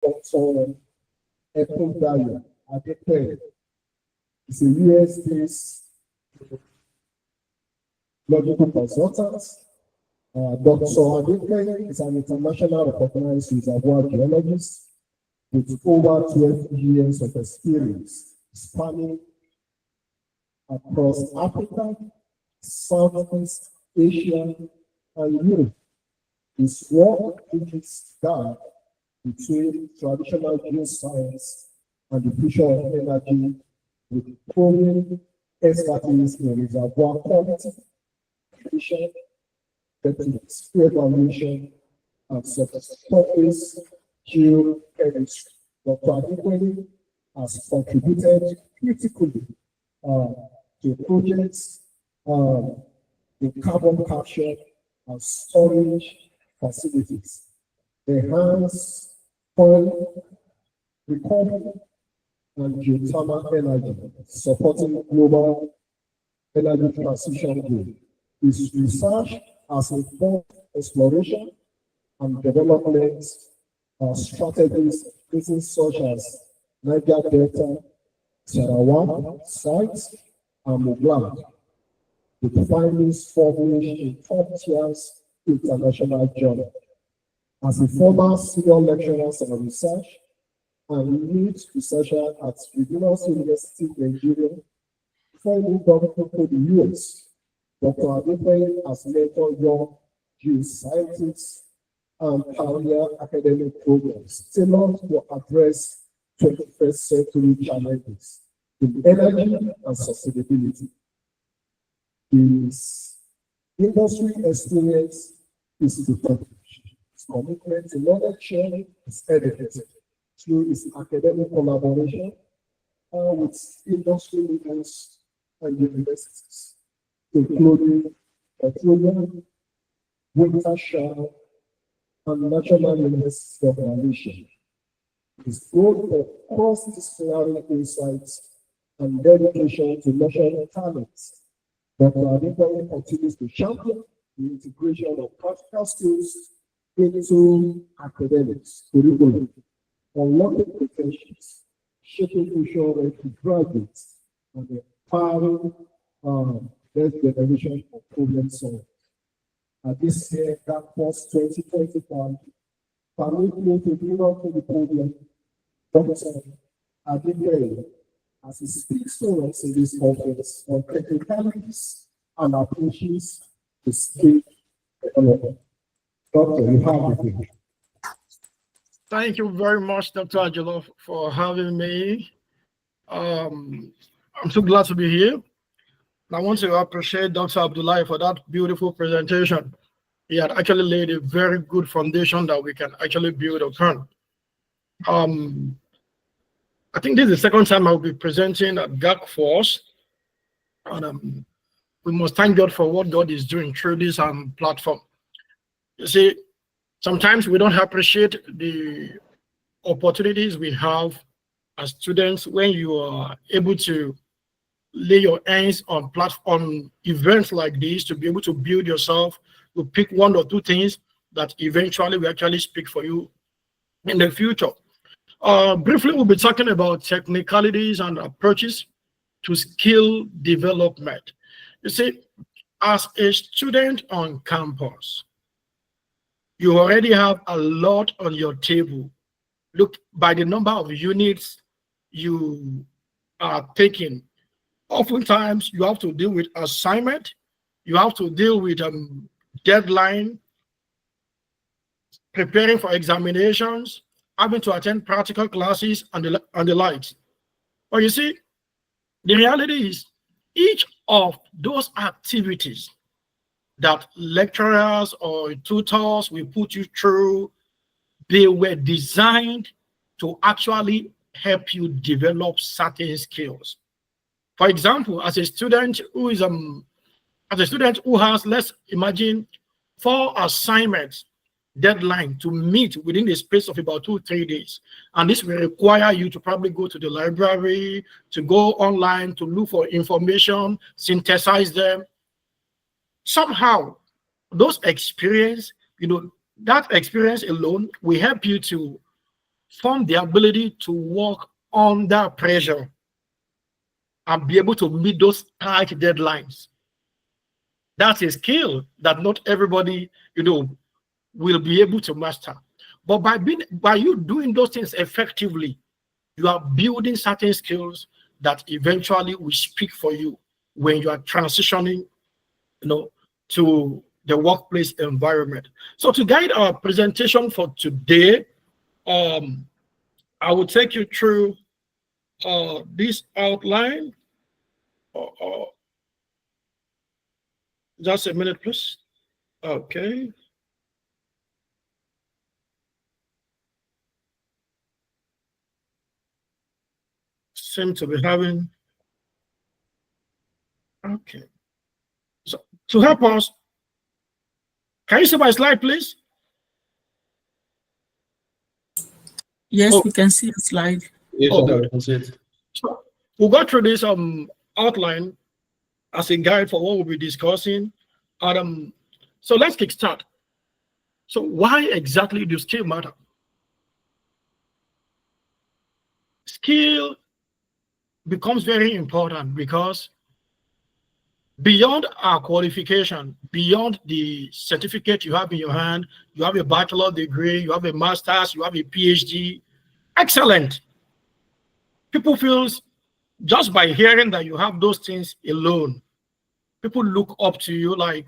Dr. Ekundayo Adepehin is a US-based geological consultant. Dr. Adepehin is an international recognized reservoir geologist with over 12 years of experience spanning across Africa, Southeast Asia, and Europe. His work bridges gap between traditional geoscience and the future of energy with proven expertise in reservoir quality, condition, techniques, evaluation, and surface geochemistry. Dr. Adepehin has contributed critically to projects in carbon capture and storage facilities, enhance oil recovery and geothermal energy, supporting global energy transition goals. His research has informed exploration and development strategies such as Niger Delta, Sarawak sites, and Mugland, with findings published in top-tier international journals. As a former senior lecturer and research and lead researcher at Regional University of Nigeria, before he moved on to the US, Dr. Adepehin has mentored young geoscientists and career academic programs tailored to address 21st century challenges in energy and sustainability. His industry experience is the contribution. His commitment to knowledge sharing is evident through his academic collaboration with industry leaders and universities, including Petroleum, Wintershire, and National University of Malaysia. His growth of cross-disciplinary insights and dedication to national talents. Dr. Adepehin continues to champion the integration of practical skills into academics, curriculum, unlocking potentials, shaping future graduates, and empowering next generation of problem solvers. At this year, GACFOS 2025, permit me to bring up to the podium Dr. Adepehin as he speaks to us in this conference on technicalities and approaches to skill development. Doctor, you have the floor. Thank you very much, Dr. Ajalo, for having me. I'm so glad to be here. I want to appreciate Dr. Abdullahi for that beautiful presentation. He had actually laid a very good foundation that we can actually build upon. I think this is the second time I'll be presenting at GACFOS, and we must thank God for what God is doing through this platform. You see, sometimes we don't appreciate the opportunities we have as students when you are able to lay your hands on platform events like this to be able to build yourself, to pick one or two things that eventually will actually speak for you in the future. Briefly, we'll be talking about technicalities and approaches to skill development. You see, as a student on campus, you already have a lot on your table. Look, by the number of units you are taking, oftentimes you have to deal with assignment, you have to deal with deadline, preparing for examinations, having to attend practical classes and the likes. But you see, the reality is each of those activities that lecturers or tutors will put you through, they were designed to actually help you develop certain skills. For example, as a student who has, let's imagine, 4 assignments deadline to meet within the space of about 2-3 days, and this will require you to probably go to the library, to go online to look for information, synthesize them. Somehow those experience, that experience alone will help you to form the ability to work under pressure and be able to meet those tight deadlines. That's a skill that not everybody, will be able to master. But by you doing those things effectively, you are building certain skills that eventually will speak for you when you are transitioning, to the workplace environment. So to guide our presentation for today, I will take you through this outline. Just a minute, please. Okay. Seem to be having. Okay. So to help us, can you see my slide, please? Yes, we can see the slide. Yes, we can see it. So we'll go through this outline as a guide for what we'll be discussing. So let's kick start. So why exactly do skill matter? Skill becomes very important because beyond our qualification, beyond the certificate you have in your hand, you have a bachelor degree, you have a master's, you have a PhD. Excellent. People feel just by hearing that you have those things alone, people look up to you like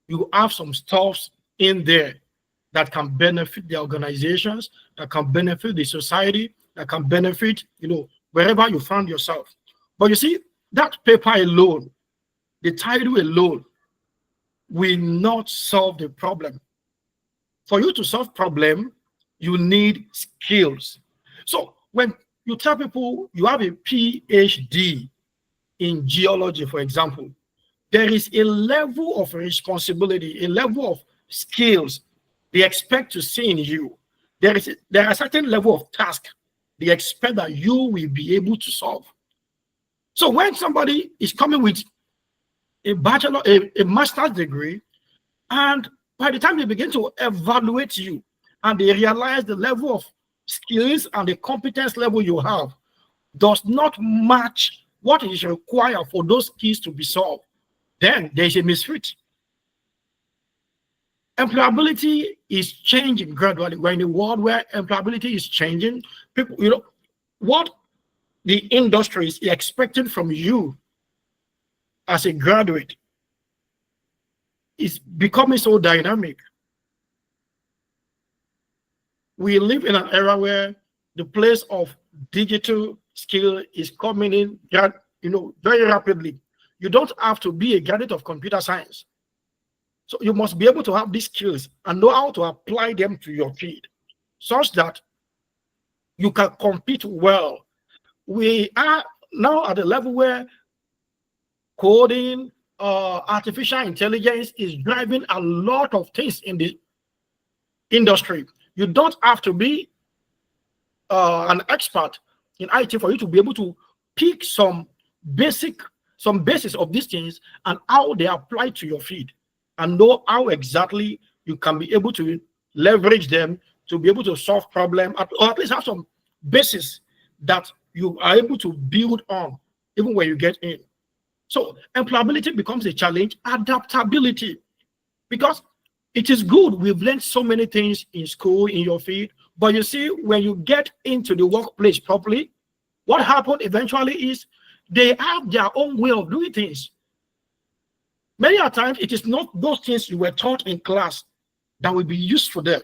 you have some stuffs in there that can benefit the organizations, that can benefit the society, that can benefit, wherever you find yourself. But you see, that paper alone, the title alone, will not solve the problem. For you to solve problem, you need skills. So when you tell people you have a PhD in geology, for example, there is a level of responsibility, a level of skills they expect to see in you. There are a certain level of task they expect that you will be able to solve. So when somebody is coming with a bachelor, a master's degree, and by the time they begin to evaluate you and they realize the level of skills and the competence level you have does not match what is required for those skills to be solved, then there's a misfit. Employability is changing gradually. We're in a world where employability is changing. People, what the industry is expecting from you as a graduate is becoming so dynamic. We live in an era where the place of digital skill is coming in, very rapidly. You don't have to be a graduate of computer science. So you must be able to have these skills and know how to apply them to your field such that you can compete well. We are now at the level where coding, artificial intelligence is driving a lot of things in the industry. You don't have to be an expert in IT for you to be able to pick some basis of these things and how they apply to your field, and know how exactly you can be able to leverage them to be able to solve problems, or at least have some basis that you are able to build on even when you get in. So employability becomes a challenge. Adaptability, because it is good. We've learned so many things in school, in your field, but you see, when you get into the workplace properly, what happens eventually is they have their own way of doing things. Many a times, it is not those things you were taught in class that will be used for them.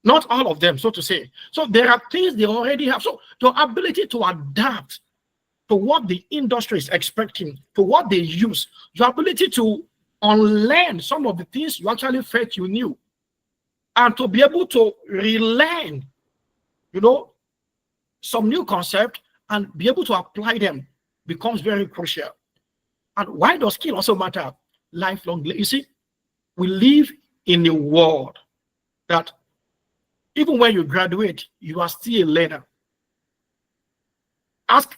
Not all of them, so to say. So there are things they already have. So your ability to adapt to what the industry is expecting, to what they use, your ability to unlearn some of the things you actually felt you knew, and to be able to relearn, some new concept and be able to apply them becomes very crucial. And why does skill also matter? Lifelong. You see, we live in a world that even when you graduate, you are still a learner. Ask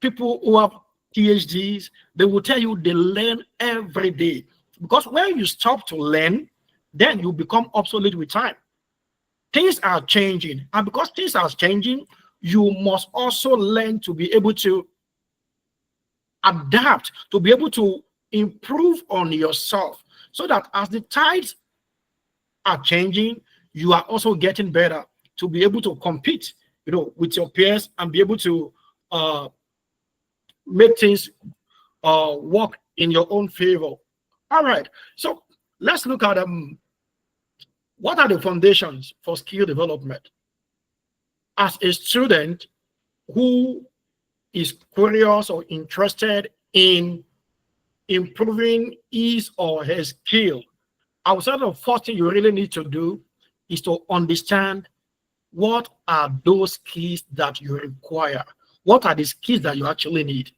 people who have PhDs, they will tell you they learn every day. Because when you stop to learn, then you become obsolete with time. things are changing. And because things are changing, you must also learn to be able to adapt, to be able to improve on yourself, so that as the tides are changing, you are also getting better to be able to compete, with your peers and be able to uh, make things work in your own favor. All right. So let's look at what are the foundations for skill development. As a student who is curious or interested in improving his or her skill, I would say the first thing you really need to do is to understand what are those skills that you require. What are the skills that you actually need?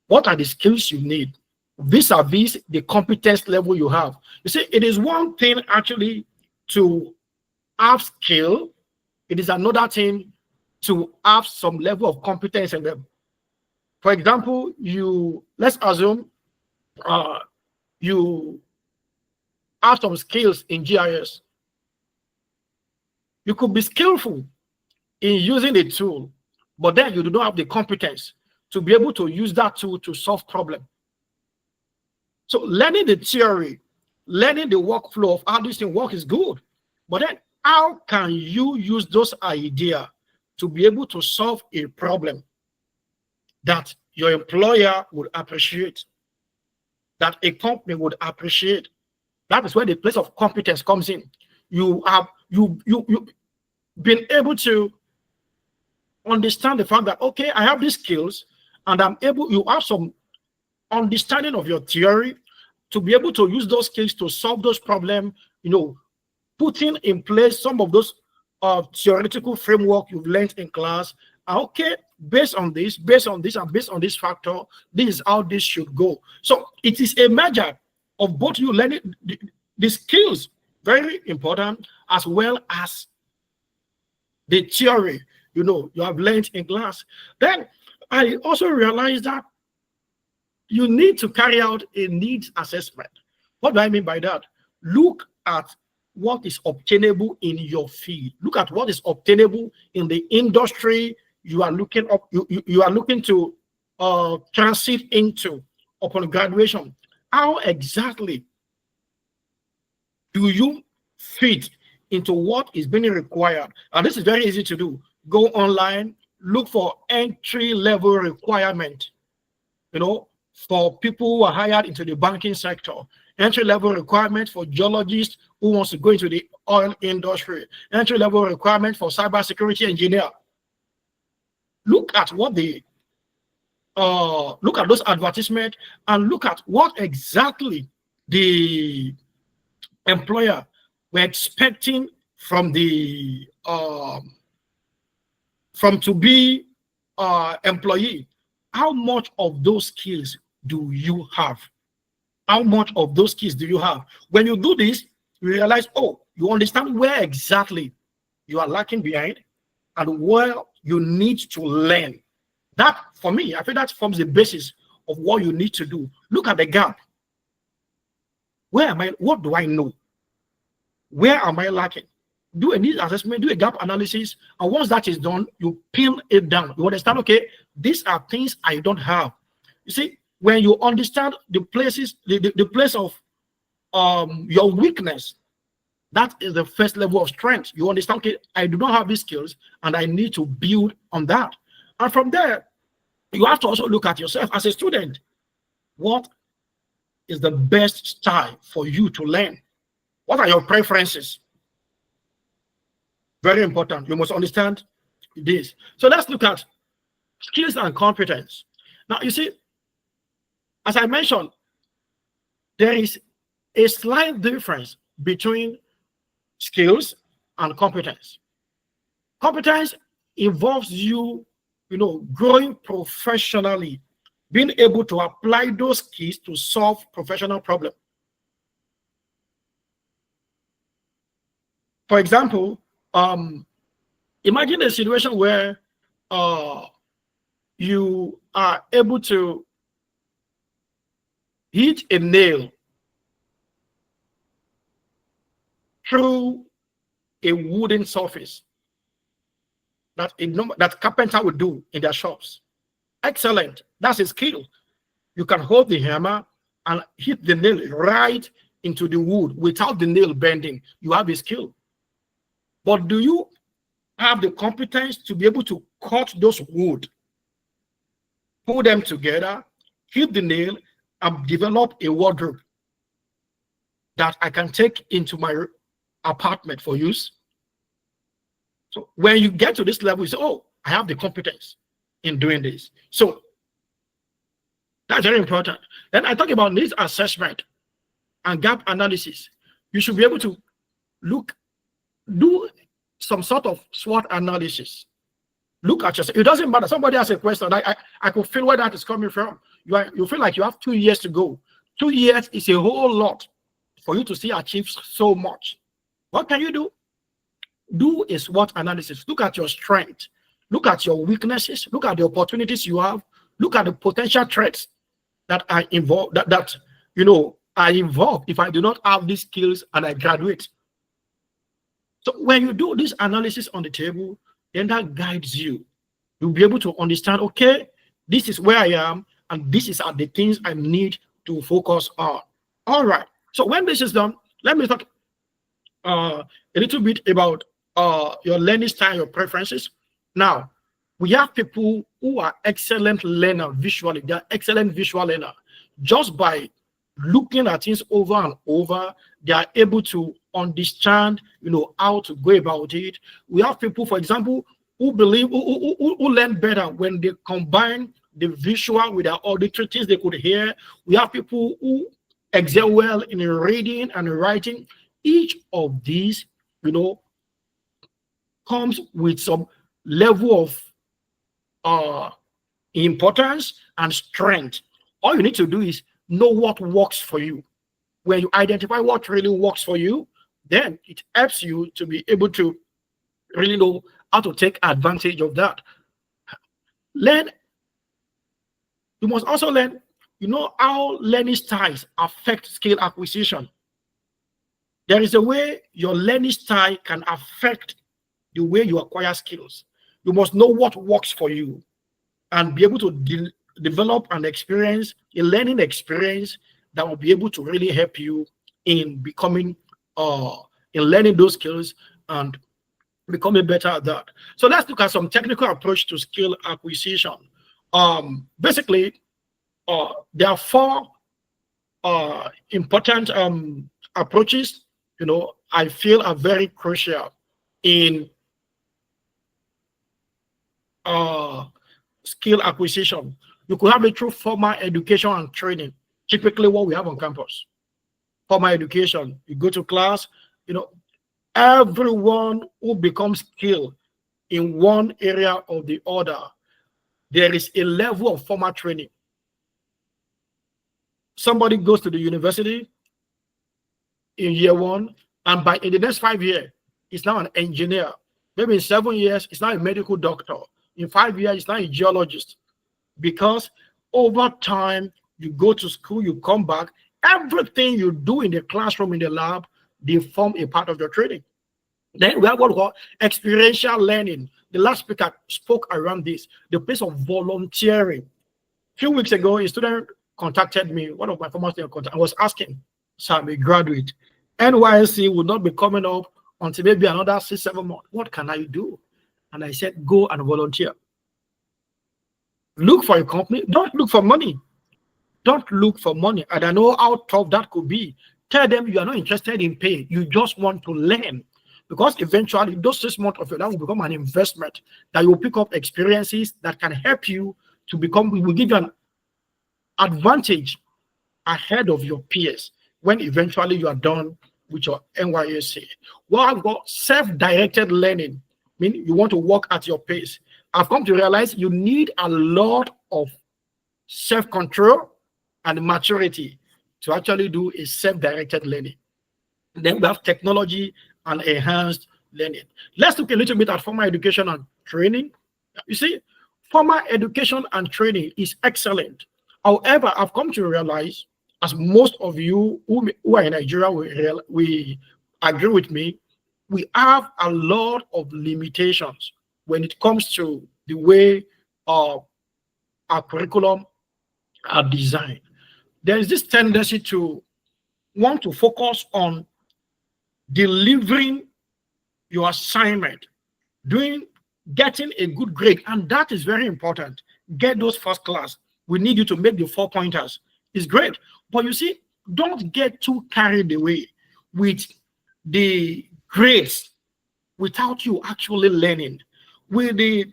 What are the skills you need vis-a-vis the competence level you have? You see, it is one thing actually to have skill. It is another thing to have some level of competence in them. For example, let's assume you have some skills in GIS. You could be skillful in using a tool, but then you do not have the competence to be able to use that tool to solve problems. So learning the theory, learning the workflow of how this thing works is good. But then how can you use those ideas to be able to solve a problem that your employer would appreciate, that a company would appreciate? That is where the place of competence comes in. You been able to understand the fact that, okay, I have these skills and you have some understanding of your theory to be able to use those skills to solve those problems, putting in place some of those theoretical framework you've learned in class. Okay, based on this, and based on this factor, this is how this should go. So it is a measure of both you learning the skills, very important, as well as the theory you have learned in class. Then I also realized that you need to carry out a needs assessment. What do I mean by that? Look at what is obtainable in your field. Look at what is obtainable in the industry you are looking up. You are looking to transit into upon graduation. How exactly do you fit into what is being required? And this is very easy to do. Go online, look for entry-level requirement, for people who are hired into the banking sector, entry-level requirement for geologists who wants to go into the oil industry, entry-level requirement for cybersecurity engineer. Look at look at those advertisements and look at what exactly the employer were expecting from the to be employee. How much of those skills do you have? How much of those skills do you have? When you do this, you realize, you understand where exactly you are lacking behind and where you need to learn. That, for me, I think that forms the basis of what you need to do. Look at the gap. Where am I? What do I know? Where am I lacking? Do a needs assessment, do a gap analysis, and once that is done, you pin it down. You understand, okay, these are things I don't have. You see, when you understand the places, the place of your weakness, that is the first level of strength. You understand, okay, I do not have these skills, and I need to build on that. And from there, you have to also look at yourself as a student. What is the best style for you to learn? What are your preferences? Very important. You must understand this. So let's look at skills and competence. Now, you see, as I mentioned, there is a slight difference between skills and competence. Competence involves you, growing professionally, being able to apply those skills to solve professional problems. For example, imagine a situation where you are able to hit a nail through a wooden surface that carpenter would do in their shops. Excellent. That's a skill. You can hold the hammer and hit the nail right into the wood without the nail bending. You have a skill. But do you have the competence to be able to cut those wood, pull them together, hit the nail, and develop a wardrobe that I can take into my apartment for use? So when you get to this level, you say, oh, I have the competence in doing this. So that's very important. Then I talk about needs assessment and gap analysis. You should be able to do some sort of SWOT analysis. Look at yourself. It doesn't matter. Somebody has a question. I could feel where that is coming from. You feel like you have 2 years to go. 2 years is a whole lot for you to see achieve so much. What can you do? Do a SWOT analysis. Look at your strength. Look at your weaknesses. Look at the opportunities you have. Look at the potential threats that are involved. That are involved if I do not have these skills and I graduate. So when you do this analysis on the table, then that guides you. You'll be able to understand, okay, this is where I am, and this are the things I need to focus on. All right. So when this is done, let me talk a little bit about your learning style, your preferences. Now, we have people who are excellent learner visually. They are excellent visual learner. Just by looking at things over and over, they are able to understand, how to go about it. We have people, for example, who learn better when they combine the visual with their auditory things they could hear. We have people who excel well in reading and writing. Each of these, comes with some level of importance and strength. All you need to do is know what works for you. When you identify what really works for you, then it helps you to be able to really know how to take advantage of that. You must also learn, how learning styles affect skill acquisition. There is a way your learning style can affect the way you acquire skills. You must know what works for you and be able to develop an experience, a learning experience that will be able to really help you in becoming, in learning those skills and becoming better at that. So let's look at some technical approach to skill acquisition. Basically, there are 4 important approaches, I feel are very crucial in skill acquisition. You could have it through formal education and training, typically what we have on campus. Formal education, you go to class, everyone who becomes skilled in one area or the other, there is a level of formal training. Somebody goes to the university in year 1, and in the next 5 years, he's now an engineer. Maybe in 7 years, he's now a medical doctor. In 5 years, he's now a geologist. Because over time, you go to school, you come back, everything you do in the classroom, in the lab, they form a part of your training. Then we have what we call experiential learning. The last speaker spoke around this, the place of volunteering. A few weeks ago, a student contacted me, one of my former students contacted, I was asking, sir, I'm a graduate. NYSC will not be coming up until maybe another 6-7 months. What can I do? And I said, go and volunteer. Look for a company. Don't look for money. Don't look for money. And I know how tough that could be. Tell them you are not interested in pay. You just want to learn. Because eventually, those 6 months of your life will become an investment that you will pick up experiences that can help you to become, we will give you an advantage ahead of your peers when eventually you are done with your NYSC. Well, I've got self-directed learning. I mean, you want to work at your pace. I've come to realize you need a lot of self-control and maturity to actually do a self-directed learning. Then we have technology and enhanced learning. Let's look a little bit at formal education and training. You see, formal education and training is excellent. However, I've come to realize, as most of you who are in Nigeria we agree with me, we have a lot of limitations when it comes to the way our curriculum are designed. There is this tendency to want to focus on delivering your assignment, getting a good grade, and that is very important. Get those first class. We need you to make the 4-pointers. It's great, but you see, don't get too carried away with the grades without you actually learning. With the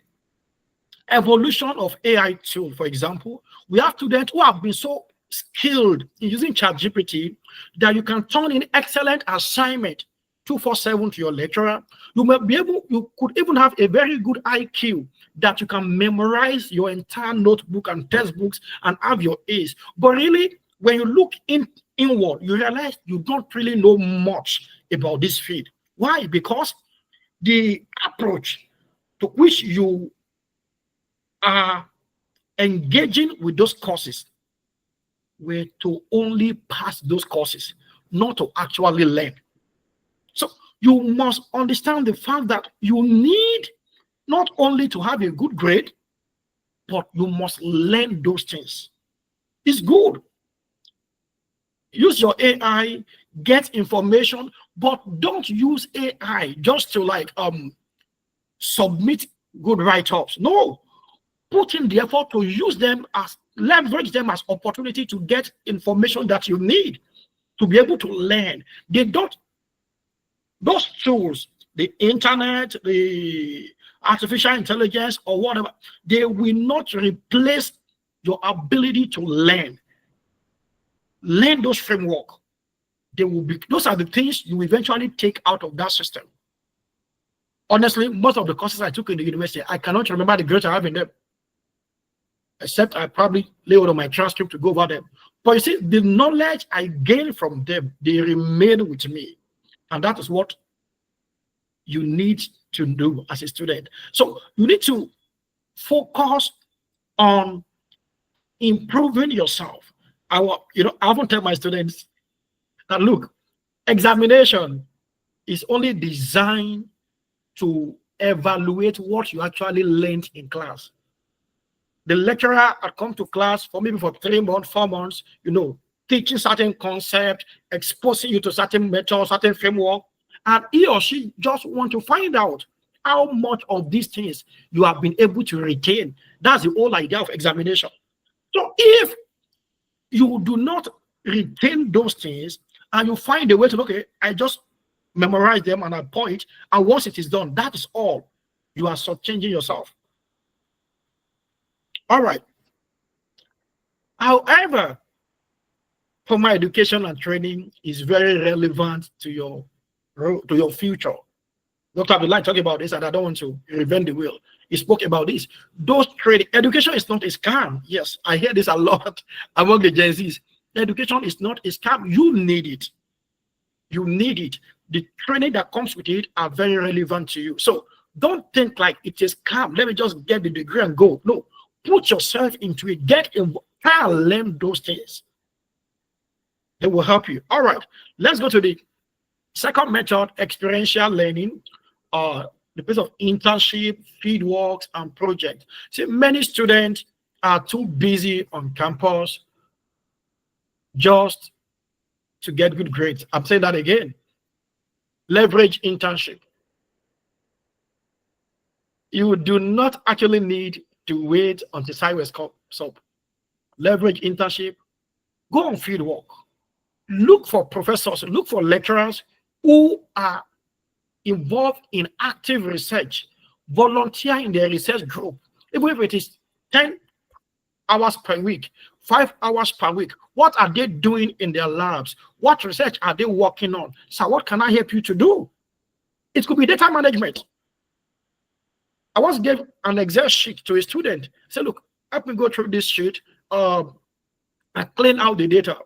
evolution of AI tool, for example, we have students who have been so skilled in using ChatGPT that you can turn in excellent assignment 247 to your lecturer. You could even have a very good IQ that you can memorize your entire notebook and textbooks and have your A's. But really, when you look inward, you realize you don't really know much about this field. Why? Because the approach to which you are engaging with those courses were to only pass those courses, not to actually learn. So you must understand the fact that you need not only to have a good grade, but you must learn those things. It's good. Use your AI, get information, but don't use AI just to submit good write-ups. No, put in the effort to use them as leverage them as opportunity to get information that you need to be able to learn. Those tools, the internet, the artificial intelligence, or whatever, they will not replace your ability to learn. Learn those framework. Those are the things you eventually take out of that system. Honestly, most of the courses I took in the university, I cannot remember the grades I have in them, except I probably lay out on my transcript to go over them. But you see, the knowledge I gained from them, they remain with me. And that is what you need to do as a student. So you need to focus on improving yourself. I often tell my students that, look, examination is only designed to evaluate what you actually learned in class. The lecturer had come to class for 3 months, 4 months, teaching certain concepts, exposing you to certain methods, certain framework, and he or she just want to find out how much of these things you have been able to retain. That's the whole idea of examination. So if you do not retain those things and you find a way to, okay, I just memorize them and I point, and once it is done, that is all. You are shortchanging yourself. All right. However, formal education and training is very relevant to your future. Dr. Abdullah talking about this, and I don't want to reinvent the wheel. He spoke about this. Those training, education is not a scam. Yes, I hear this a lot among the Gen Zs. Education is not a scam. You need it. You need it. The training that comes with it are very relevant to you. So don't think like it is scam. Let me just get the degree and go. No, put yourself into it. Get involved. Try and learn those things. They will help you. All right, let's go to the second method, experiential learning, the place of internship, field works, and project. See, many students are too busy on campus just to get good grades. I'm saying that again. Leverage internship. You do not actually need to wait until sideways comes up. Leverage internship. Go on field work. Look for professors, look for lecturers who are involved in active research. Volunteer in their research group, even if it is 10 hours per week, 5 hours per week. What are they doing in their labs? What research are they working on? So what can I help you to do? It could be data management. I once gave an Excel sheet to a student. Say, look, help me go through this sheet and clean out the data.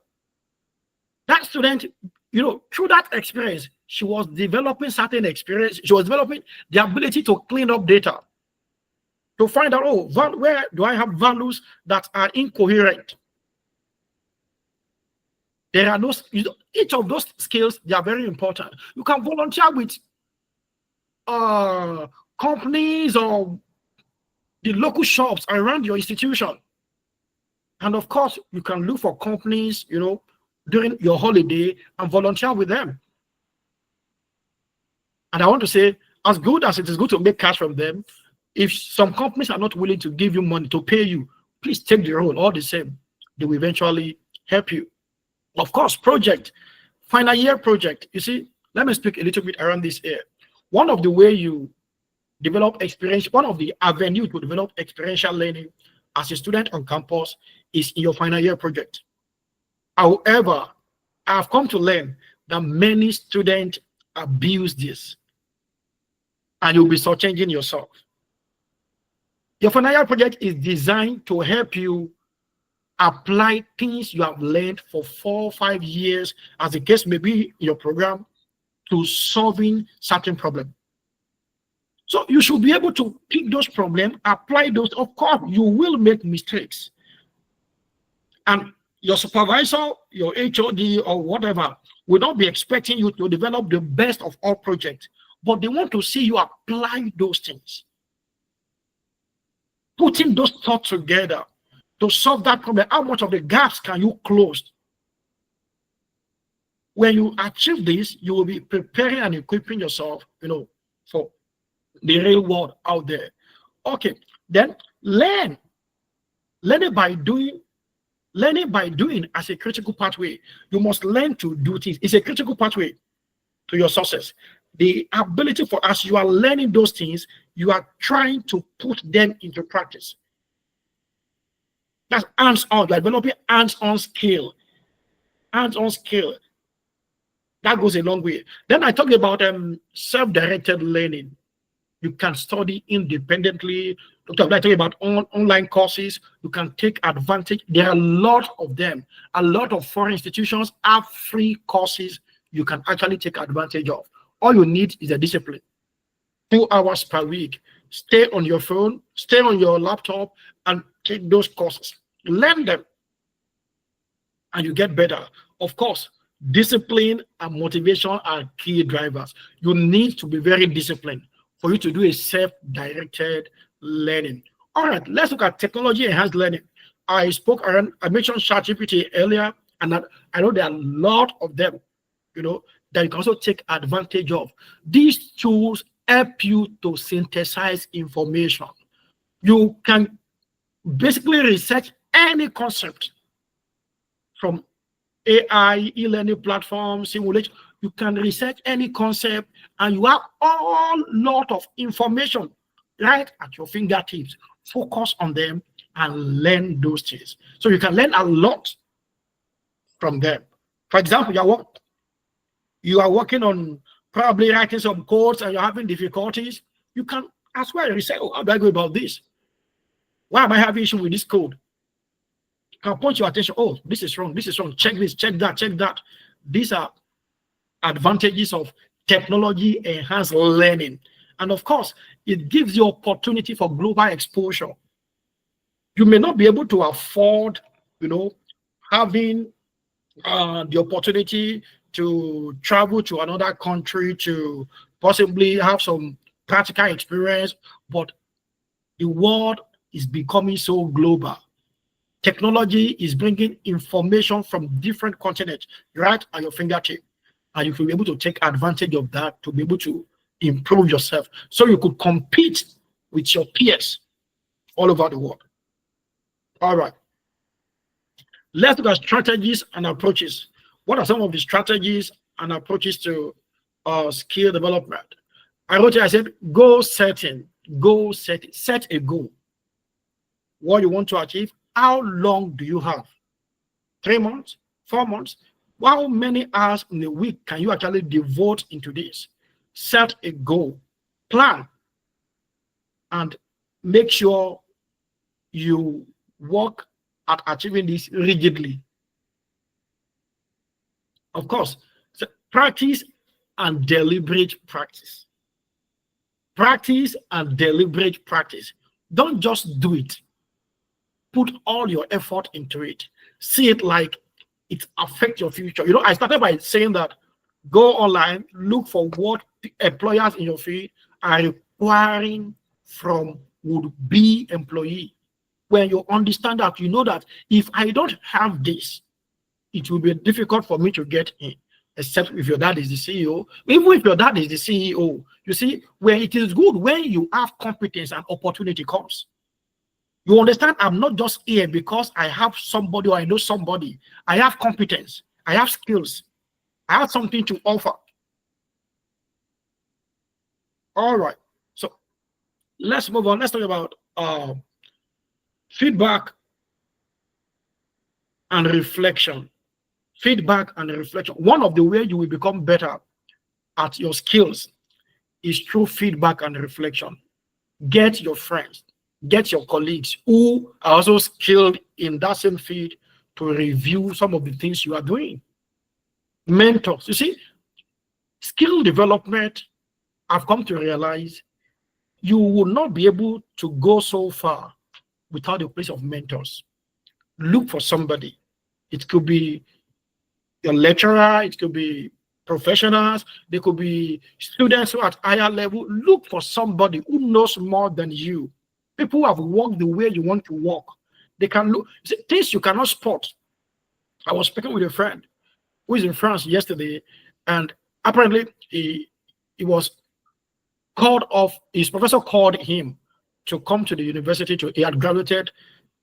That student, through that experience, she was developing certain experience. She was developing the ability to clean up data, to find out, where do I have values that are incoherent? There are each of those skills, they are very important. You can volunteer with companies or the local shops around your institution. And of course, you can look for companies, during your holiday and volunteer with them. And I want to say, as good as it is good to make cash from them, if some companies are not willing to give you money to pay you, please take the role. All the same, they will eventually help you. Of course, project, final year project. You see, let me speak a little bit around this here. One of the way you develop experience, one of the avenues to develop experiential learning as a student on campus is in your final year project. However, I've come to learn that many students abuse this, and you'll be shortchanging yourself. Your final year project is designed to help you apply things you have learned for 4 or 5 years, as the case may be in your program, to solving certain problems. So you should be able to pick those problems, apply those. Of course, you will make mistakes. And your supervisor, your HOD, or whatever, will not be expecting you to develop the best of all projects, but they want to see you apply those things. Putting those thoughts together to solve that problem. How much of the gaps can you close? When you achieve this, you will be preparing and equipping yourself, for the real world out there. Okay, then learn. Learning by doing as a critical pathway. You must learn to do things. It's a critical pathway to your success. The ability for us, you are learning those things, you are trying to put them into practice. That's hands-on. You are developing hands-on skill. Hands-on skill. That goes a long way. Then I talk about self-directed learning. You can study independently. I talk about online courses. You can take advantage. There are a lot of them. A lot of foreign institutions have free courses you can actually take advantage of. All you need is a discipline. 2 hours per week. Stay on your phone, stay on your laptop, and take those courses. Learn them, and you get better. Of course, discipline and motivation are key drivers. You need to be very disciplined for you to do a self-directed learning. All right, let's look at technology-enhanced learning. I mentioned ChatGPT earlier, and I know there are a lot of them, that you can also take advantage of. These tools help you to synthesize information. You can basically research any concept from AI, e-learning platforms, simulation. You can research any concept, and you have a lot of information right at your fingertips. Focus on them and learn those things. So you can learn a lot from them. For example, you are working on probably writing some codes and you're having difficulties. You can as well research, how do I go about this? Why am I having issue with this code? You can point your attention, this is wrong, check this, check that. These are advantages of technology enhanced learning. And of course, it gives you opportunity for global exposure. You may not be able to afford, having the opportunity to travel to another country to possibly have some practical experience, but the world is becoming so global. Technology is bringing information from different continents right at your fingertip, and you will be able to take advantage of that to be able to improve yourself, so you could compete with your peers all over the world. All right. Let's look at strategies and approaches. What are some of the strategies and approaches to skill development? I wrote here, I said, goal setting. Set a goal. What you want to achieve. How long do you have? 3 months? 4 months? How many hours in a week can you actually devote into this? Set a goal. Plan. And make sure you work at achieving this rigidly. Of course, practice and deliberate practice. Practice and deliberate practice. Don't just do it. Put all your effort into it. See it like it affects your future. I started by saying that go online, look for what employers in your field are requiring from would-be employee. When you understand that, you know that if I don't have this, it will be difficult for me to get in, except if your dad is the CEO. Even if your dad is the CEO, you see, where it is good when you have competence and opportunity comes. You understand, I'm not just here because I have somebody or I know somebody. I have competence, I have skills, I have something to offer. All right, so let's move on. Let's talk about feedback and reflection. Feedback and reflection. One of the ways you will become better at your skills is through feedback and reflection. Get your friends, get your colleagues who are also skilled in that same field to review some of the things you are doing. Mentors. You see, skill development, I've come to realize you will not be able to go so far without a place of mentors. Look for somebody. It could be your lecturer, it could be professionals, they could be students who are at higher level. Look for somebody who knows more than you. People who have walked the way you want to walk. They can look things you cannot spot. I was speaking with a friend who is in France yesterday, and apparently he was called off. His professor called him to come to the university. He had graduated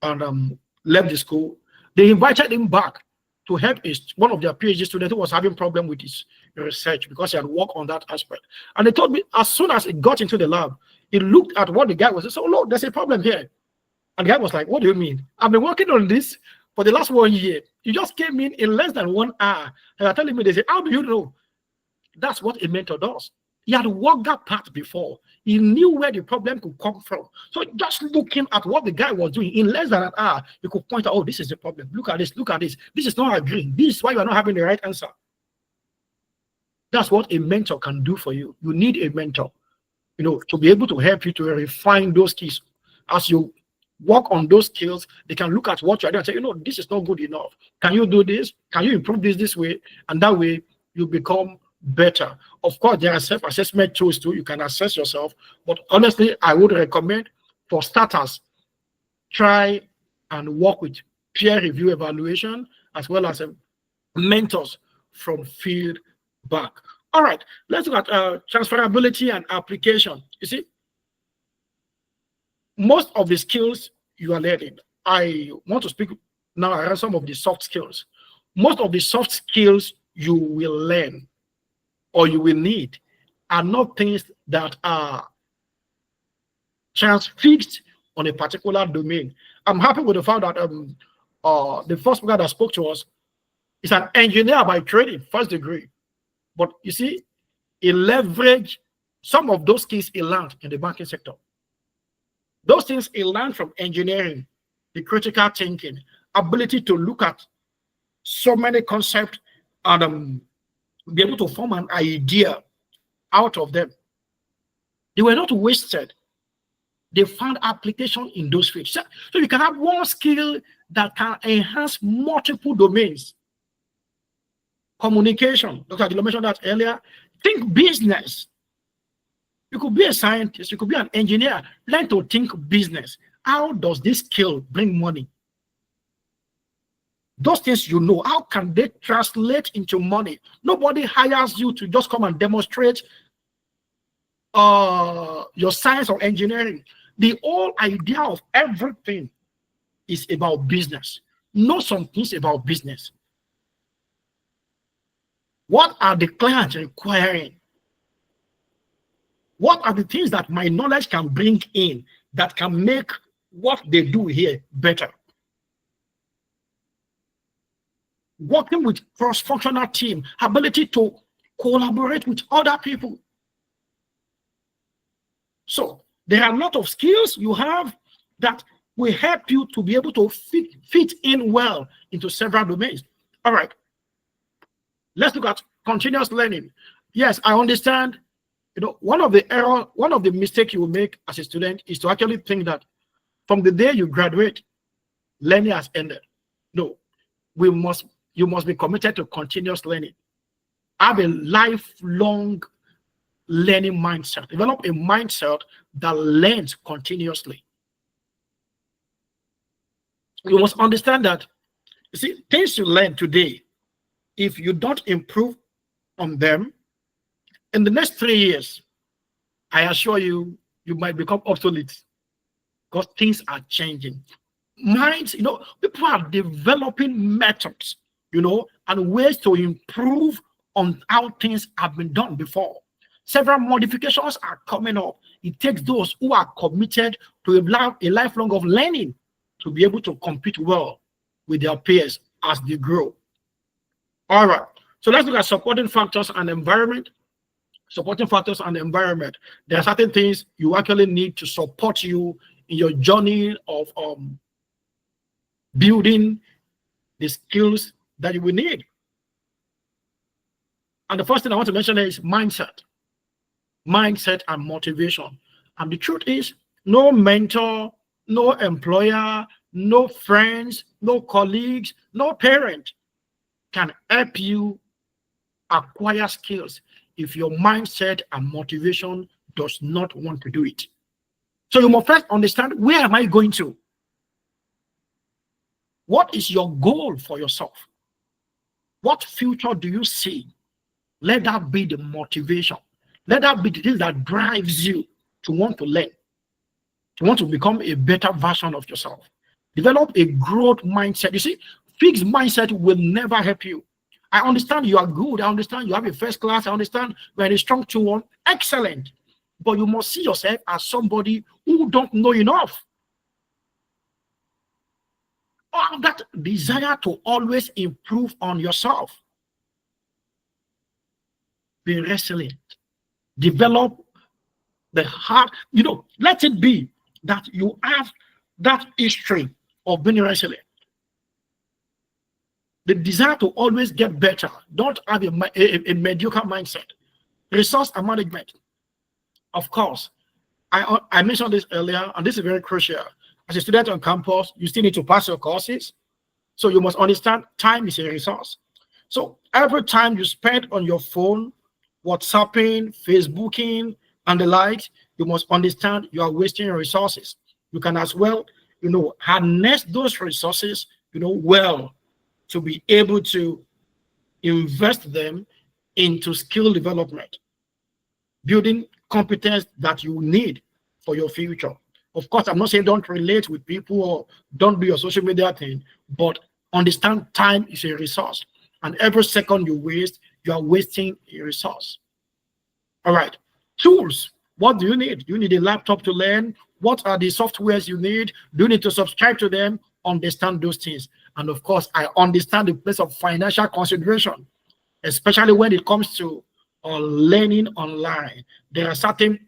and left the school. They invited him back to help one of their PhD students who was having problem with his research because he had worked on that aspect. And they told me as soon as he got into the lab, he looked at what the guy was saying. So, look, there's a problem here. And the guy was like, what do you mean? I've been working on this for the last 1 year. You just came in less than 1 hour. And you're telling me, they say, how do you know? That's what a mentor does. He had walked that path before. He knew where the problem could come from. So just looking at what the guy was doing in less than an hour, you could point out, oh, this is the problem. Look at this. Look at this. This is not agreeing. This is why you are not having the right answer. That's what a mentor can do for you. You need a mentor, to be able to help you to refine those skills. As you work on those skills, they can look at what you're doing and say, this is not good enough. Can you do this? Can you improve this way? And that way you become better. Of course, there are self-assessment tools too. You can assess yourself. But honestly, I would recommend for starters, try and work with peer review evaluation as well as mentors from feedback. All right, let's look at transferability and application. You see, most of the skills you are learning, I want to speak now around some of the soft skills. Most of the soft skills you will learn or you will need are not things that are transfixed on a particular domain. I'm happy with the fact that the first speaker that spoke to us is an engineer by training, first degree. But you see, he leveraged some of those skills he learned in the banking sector. Those things he learned from engineering, the critical thinking, ability to look at so many concepts and be able to form an idea out of them. They were not wasted. They found application in those fields. So you can have one skill that can enhance multiple domains. Communication, Dr. Adilo mentioned that earlier. Think business. You could be a scientist, you could be an engineer. Learn to think business. How does this skill bring money? Those things how can they translate into money? Nobody hires you to just come and demonstrate your science or engineering. The whole idea of everything is about business. Know some things about business. What are the clients requiring? What are the things that my knowledge can bring in that can make what they do here better? Working with cross-functional team, ability to collaborate with other people. So there are a lot of skills you have that will help you to be able to fit in well into several domains. All right. Let's look at continuous learning. Yes, I understand. One of the mistakes you will make as a student is to actually think that from the day you graduate, learning has ended. No, you must be committed to continuous learning. Have a lifelong learning mindset. Develop a mindset that learns continuously. You must understand that, you see, things you learn today, if you don't improve on them, in the next 3 years, I assure you, you might become obsolete because things are changing. Minds, people are developing methods, and ways to improve on how things have been done before. Several modifications are coming up. It takes those who are committed to a lifelong of learning to be able to compete well with their peers as they grow. All right. So let's look at supporting factors and environment. Supporting factors and environment. There are certain things you actually need to support you in your journey of building the skills that you will need. And the first thing I want to mention is mindset. Mindset and motivation. And the truth is, no mentor, no employer, no friends, no colleagues, no parent can help you acquire skills if your mindset and motivation does not want to do it. So you must first understand, where am I going to? What is your goal for yourself? What future do you see? Let that be the motivation. Let that be the thing that drives you to want to learn, to want to become a better version of yourself. Develop a growth mindset. You see, fixed mindset will never help you. I understand you are good. I understand you have a first class. I understand you're in a strong 2-1. Excellent. But you must see yourself as somebody who don't know enough. Or that desire to always improve on yourself. Be resilient. Develop the heart. Let it be that you have that history of being resilient. The desire to always get better. Don't have a mediocre mindset. Resource and management. Of course, I mentioned this earlier, and this is very crucial. As a student on campus, you still need to pass your courses. So you must understand time is a resource. So every time you spend on your phone, WhatsApping, Facebooking, and the like, you must understand you are wasting your resources. You can as well, harness those resources, well, to be able to invest them into skill development, building competence that you need for your future. Of course, I'm not saying don't relate with people or don't do your social media thing, but understand time is a resource. And every second you waste, you are wasting a resource. All right. Tools. What do you need? You need a laptop to learn. What are the softwares you need? Do you need to subscribe to them? Understand those things. And of course, I understand the place of financial consideration, especially when it comes to learning online. There are certain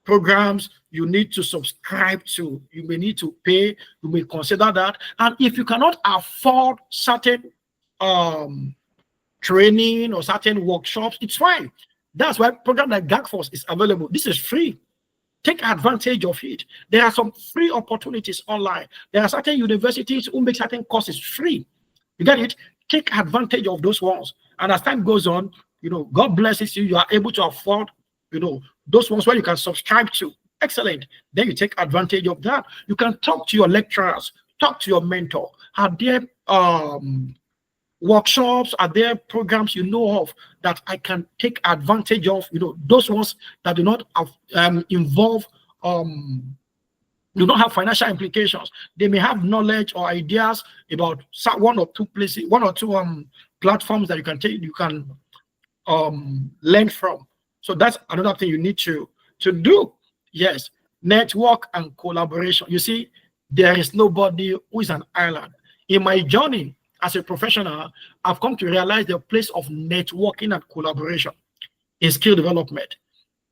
programs you need to subscribe to. You may need to pay. You may consider that. And if you cannot afford certain training or certain workshops, it's fine. That's why program like GACFOS is available. This is free. Take advantage of it. There are some free opportunities online. There are certain universities who make certain courses free. You get it? Take advantage of those ones. And as time goes on, God blesses you. You are able to afford, those ones where you can subscribe to. Excellent. Then you take advantage of that. You can talk to your lecturers, talk to your mentor. Are there workshops? Are there programs of that I can take advantage of? Those ones that do not involve do not have financial implications. They may have knowledge or ideas about one or two platforms that you can take, you can learn from. So that's another thing you need to do. Yes, network and collaboration. You see, there is nobody who is an island. In my journey as a professional, I've come to realize the place of networking and collaboration in skill development.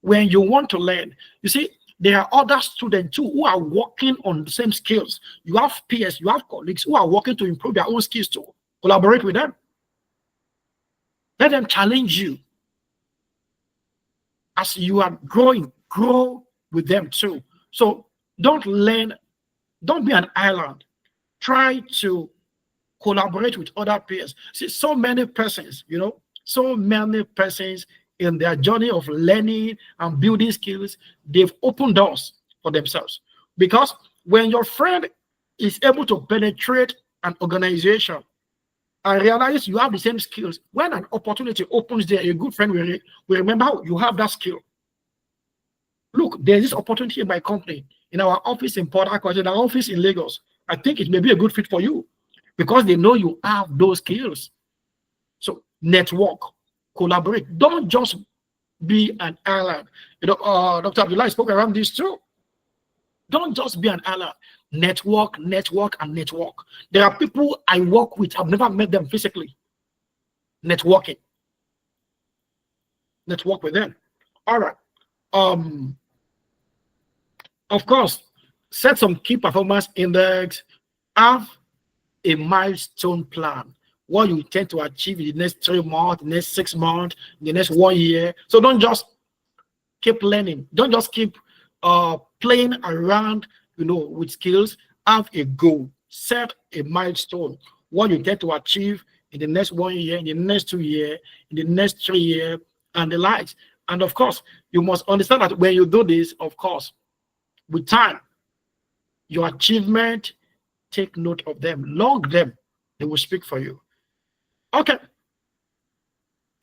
When you want to learn, you see, there are other students too who are working on the same skills. You have peers, you have colleagues who are working to improve their own skills too. Collaborate with them. Let them challenge you. As you are growing, grow with them too. So don't be an island. Try to collaborate with other peers. See, so many persons, So many persons in their journey of learning and building skills, they've opened doors for themselves. Because when your friend is able to penetrate an organization and realize you have the same skills, when an opportunity opens there, a good friend will remember how you have that skill. Look, there's this opportunity in my company, in our office in Port Harcourt, in our office in Lagos. I think it may be a good fit for you because they know you have those skills. So network, collaborate. Don't just be an ally. Dr. Abdullah spoke around this too. Don't just be an ally. Network, network, and network. There are people I work with. I've never met them physically. Networking. Network with them. All right. Of course, set some key performance index. Have a milestone plan. What you intend to achieve in the next 3 months, the next 6 months, the next 1 year. So don't just keep learning. Don't just keep playing around, with skills. Have a goal. Set a milestone. What you intend to achieve in the next 1 year, in the next 2 years, in the next 3 years, and the likes. And of course, you must understand that when you do this, of course, with time, your achievement, take note of them, log them. They will speak for you. Okay.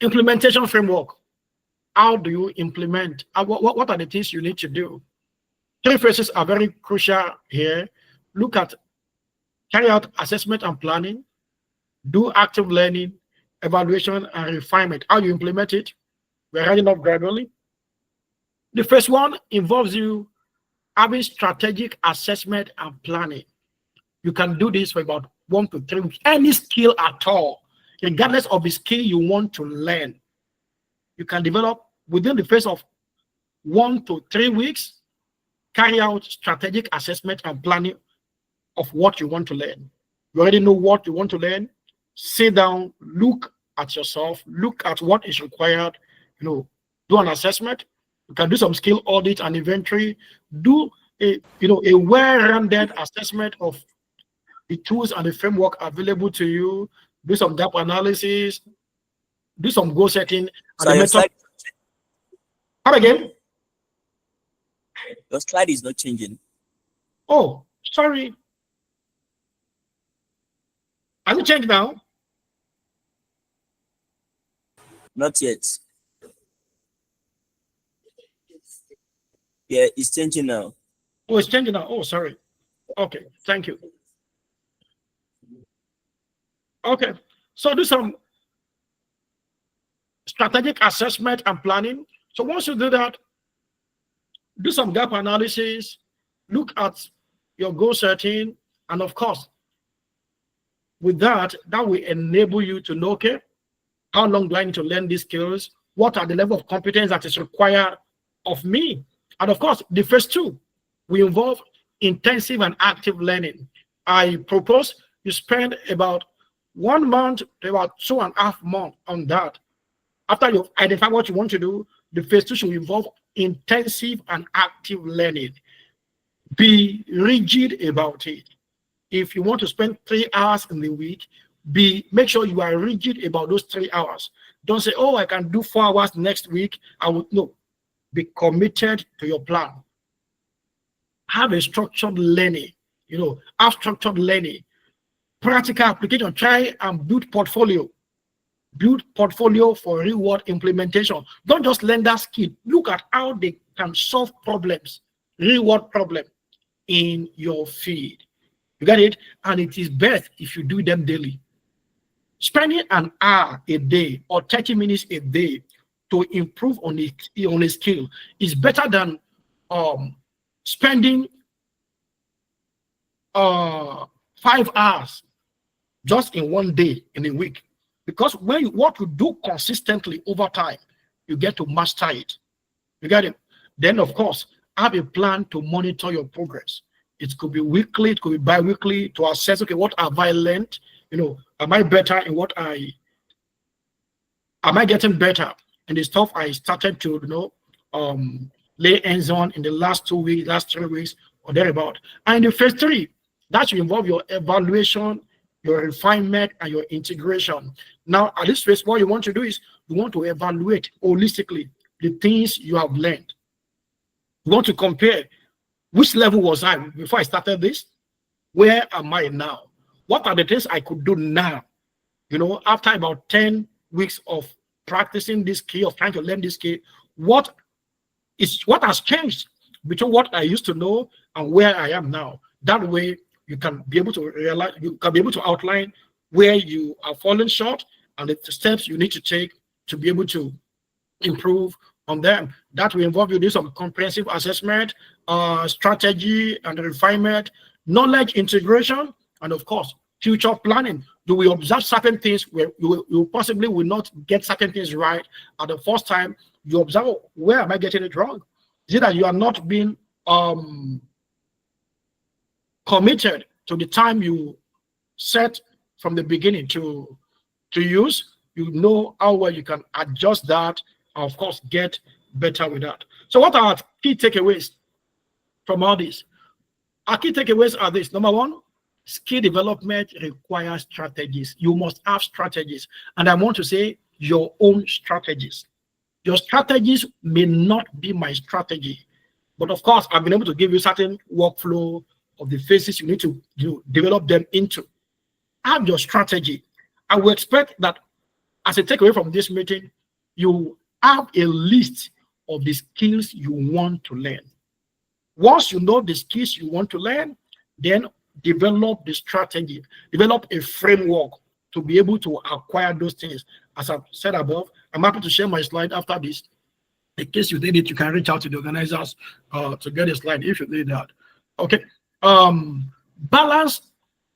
Implementation framework. How do you implement? What are the things you need to do? 3 phases are very crucial here. Look at carry out assessment and planning, do active learning, evaluation, and refinement. How you implement it? We're running up gradually. The first one involves you having strategic assessment and planning. You can do this for about 1 to 3 weeks. Any skill at all, regardless of the skill you want to learn, you can develop within the phase of 1 to 3 weeks. Carry out strategic assessment and planning of what you want to learn. You already know what you want to learn. Sit down, look at yourself, look at what is required. Do an assessment. You can do some skill audit and inventory. Do a well-rounded assessment of the tools and the framework available to you. Do some gap analysis. Do some goal setting. So your slide, Come again. your slide is not changing. Oh, sorry. Has it changed now? Not yet. Yeah, it's changing now. Oh, it's changing now. Oh, sorry. Okay, thank you. Okay, so do some strategic assessment and planning. So once you do that, do some gap analysis, look at your goal setting, and of course, with that will enable you to know, okay, how long do I need to learn these skills? What are the level of competence that is required of me? And of course, the first 2 will involve intensive and active learning. I propose you spend about 1 month to about 2.5 months on that. After you've identified what you want to do, the phase 2 should involve intensive and active learning. Be rigid about it. If you want to spend 3 hours in the week, make sure you are rigid about those 3 hours. Don't say, oh, I can do 4 hours next week. No. Be committed to your plan. Have a structured learning. Have structured learning. Practical application. Try and build portfolio. Build portfolio for real-world implementation. Don't just learn that skill. Look at how they can solve problems, real-world problem in your field. You got it? And it is best if you do them daily. Spending an hour a day or 30 minutes a day to improve on a skill is better than spending 5 hours just in 1 day in a week. Because what you do consistently over time, you get to master it. You got it? Then, of course, have a plan to monitor your progress. It could be weekly, it could be bi-weekly, to assess, okay, what have I learned? Am I better in am I getting better in the stuff I started to, lay hands on in the last 2 weeks, last 3 weeks, or thereabout. And in the phase 3, that should involve your evaluation your refinement, and your integration. Now, at this phase, what you want to do is you want to evaluate holistically the things you have learned. You want to compare which level was I before I started this? Where am I now? What are the things I could do now? After about 10 weeks of practicing this skill, of trying to learn this skill, what has changed between what I used to know and where I am now? That way, you can be able to realize, you can be able to outline where you are falling short and the steps you need to take to be able to improve on them. That will involve you do some comprehensive assessment, strategy and refinement, knowledge integration, and of course, future planning. Do we observe certain things where you possibly will not get certain things right at the first time? You observe, where am I getting it wrong? Is it that you are not being committed to the time you set from the beginning to use? You know how well you can adjust that, and of course, get better with that. So what are key takeaways from all this? Our key takeaways are this. Number one, skill development requires strategies. You must have strategies. And I want to say your own strategies. Your strategies may not be my strategy. But of course, I've been able to give you certain workflow of the phases you need to develop them into. Have your strategy. I will expect that as a takeaway from this meeting, you have a list of the skills you want to learn. Once you know the skills you want to learn, then develop the strategy, develop a framework to be able to acquire those things. As I've said above, I'm happy to share my slide after this. In case you need it, you can reach out to the organizers to get a slide if you need that. Okay. Balance,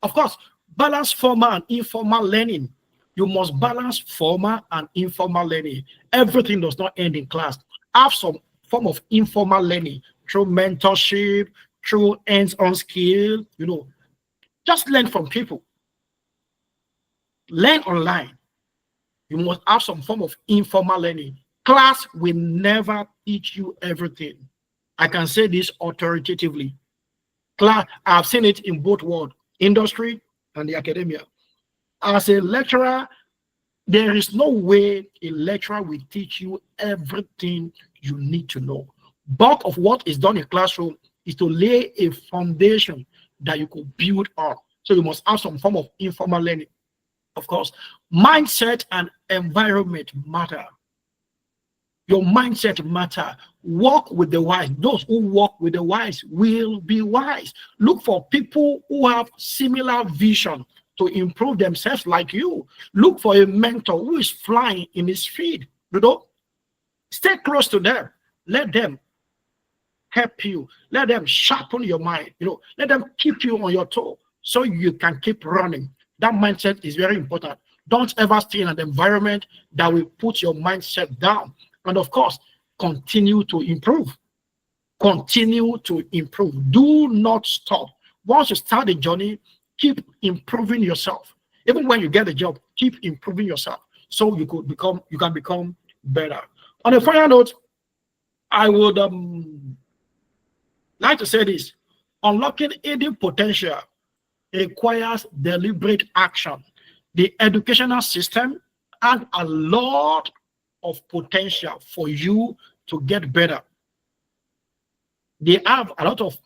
of course, balance formal and informal learning. You must balance formal and informal learning. Everything does not end in class. Have some form of informal learning through mentorship, through hands-on skill. Just learn from people. Learn online. You must have some form of informal learning. Class will never teach you everything. I can say this authoritatively. Class, I've seen it in both worlds, industry and the academia. As a lecturer, there is no way a lecturer will teach you everything you need to know. Bulk of what is done in classroom is to lay a foundation that you could build on. So you must have some form of informal learning. Of course, mindset and environment matter. Your mindset matter. Walk with the wise. Those who walk with the wise will be wise. Look for people who have similar vision to improve themselves like you. Look for a mentor who is flying in his field. Stay close to them. Let them help you. Let them sharpen your mind. Let them keep you on your toe so you can keep running. That mindset is very important. Don't ever stay in an environment that will put your mindset down. And of course, continue to improve. Continue to improve. Do not stop. Once you start the journey, keep improving yourself. Even when you get a job, keep improving yourself so you can become better. On a final note, I would like to say this. Unlocking hidden potential requires deliberate action. The educational system has a lot of potential for you to get better. They have a lot of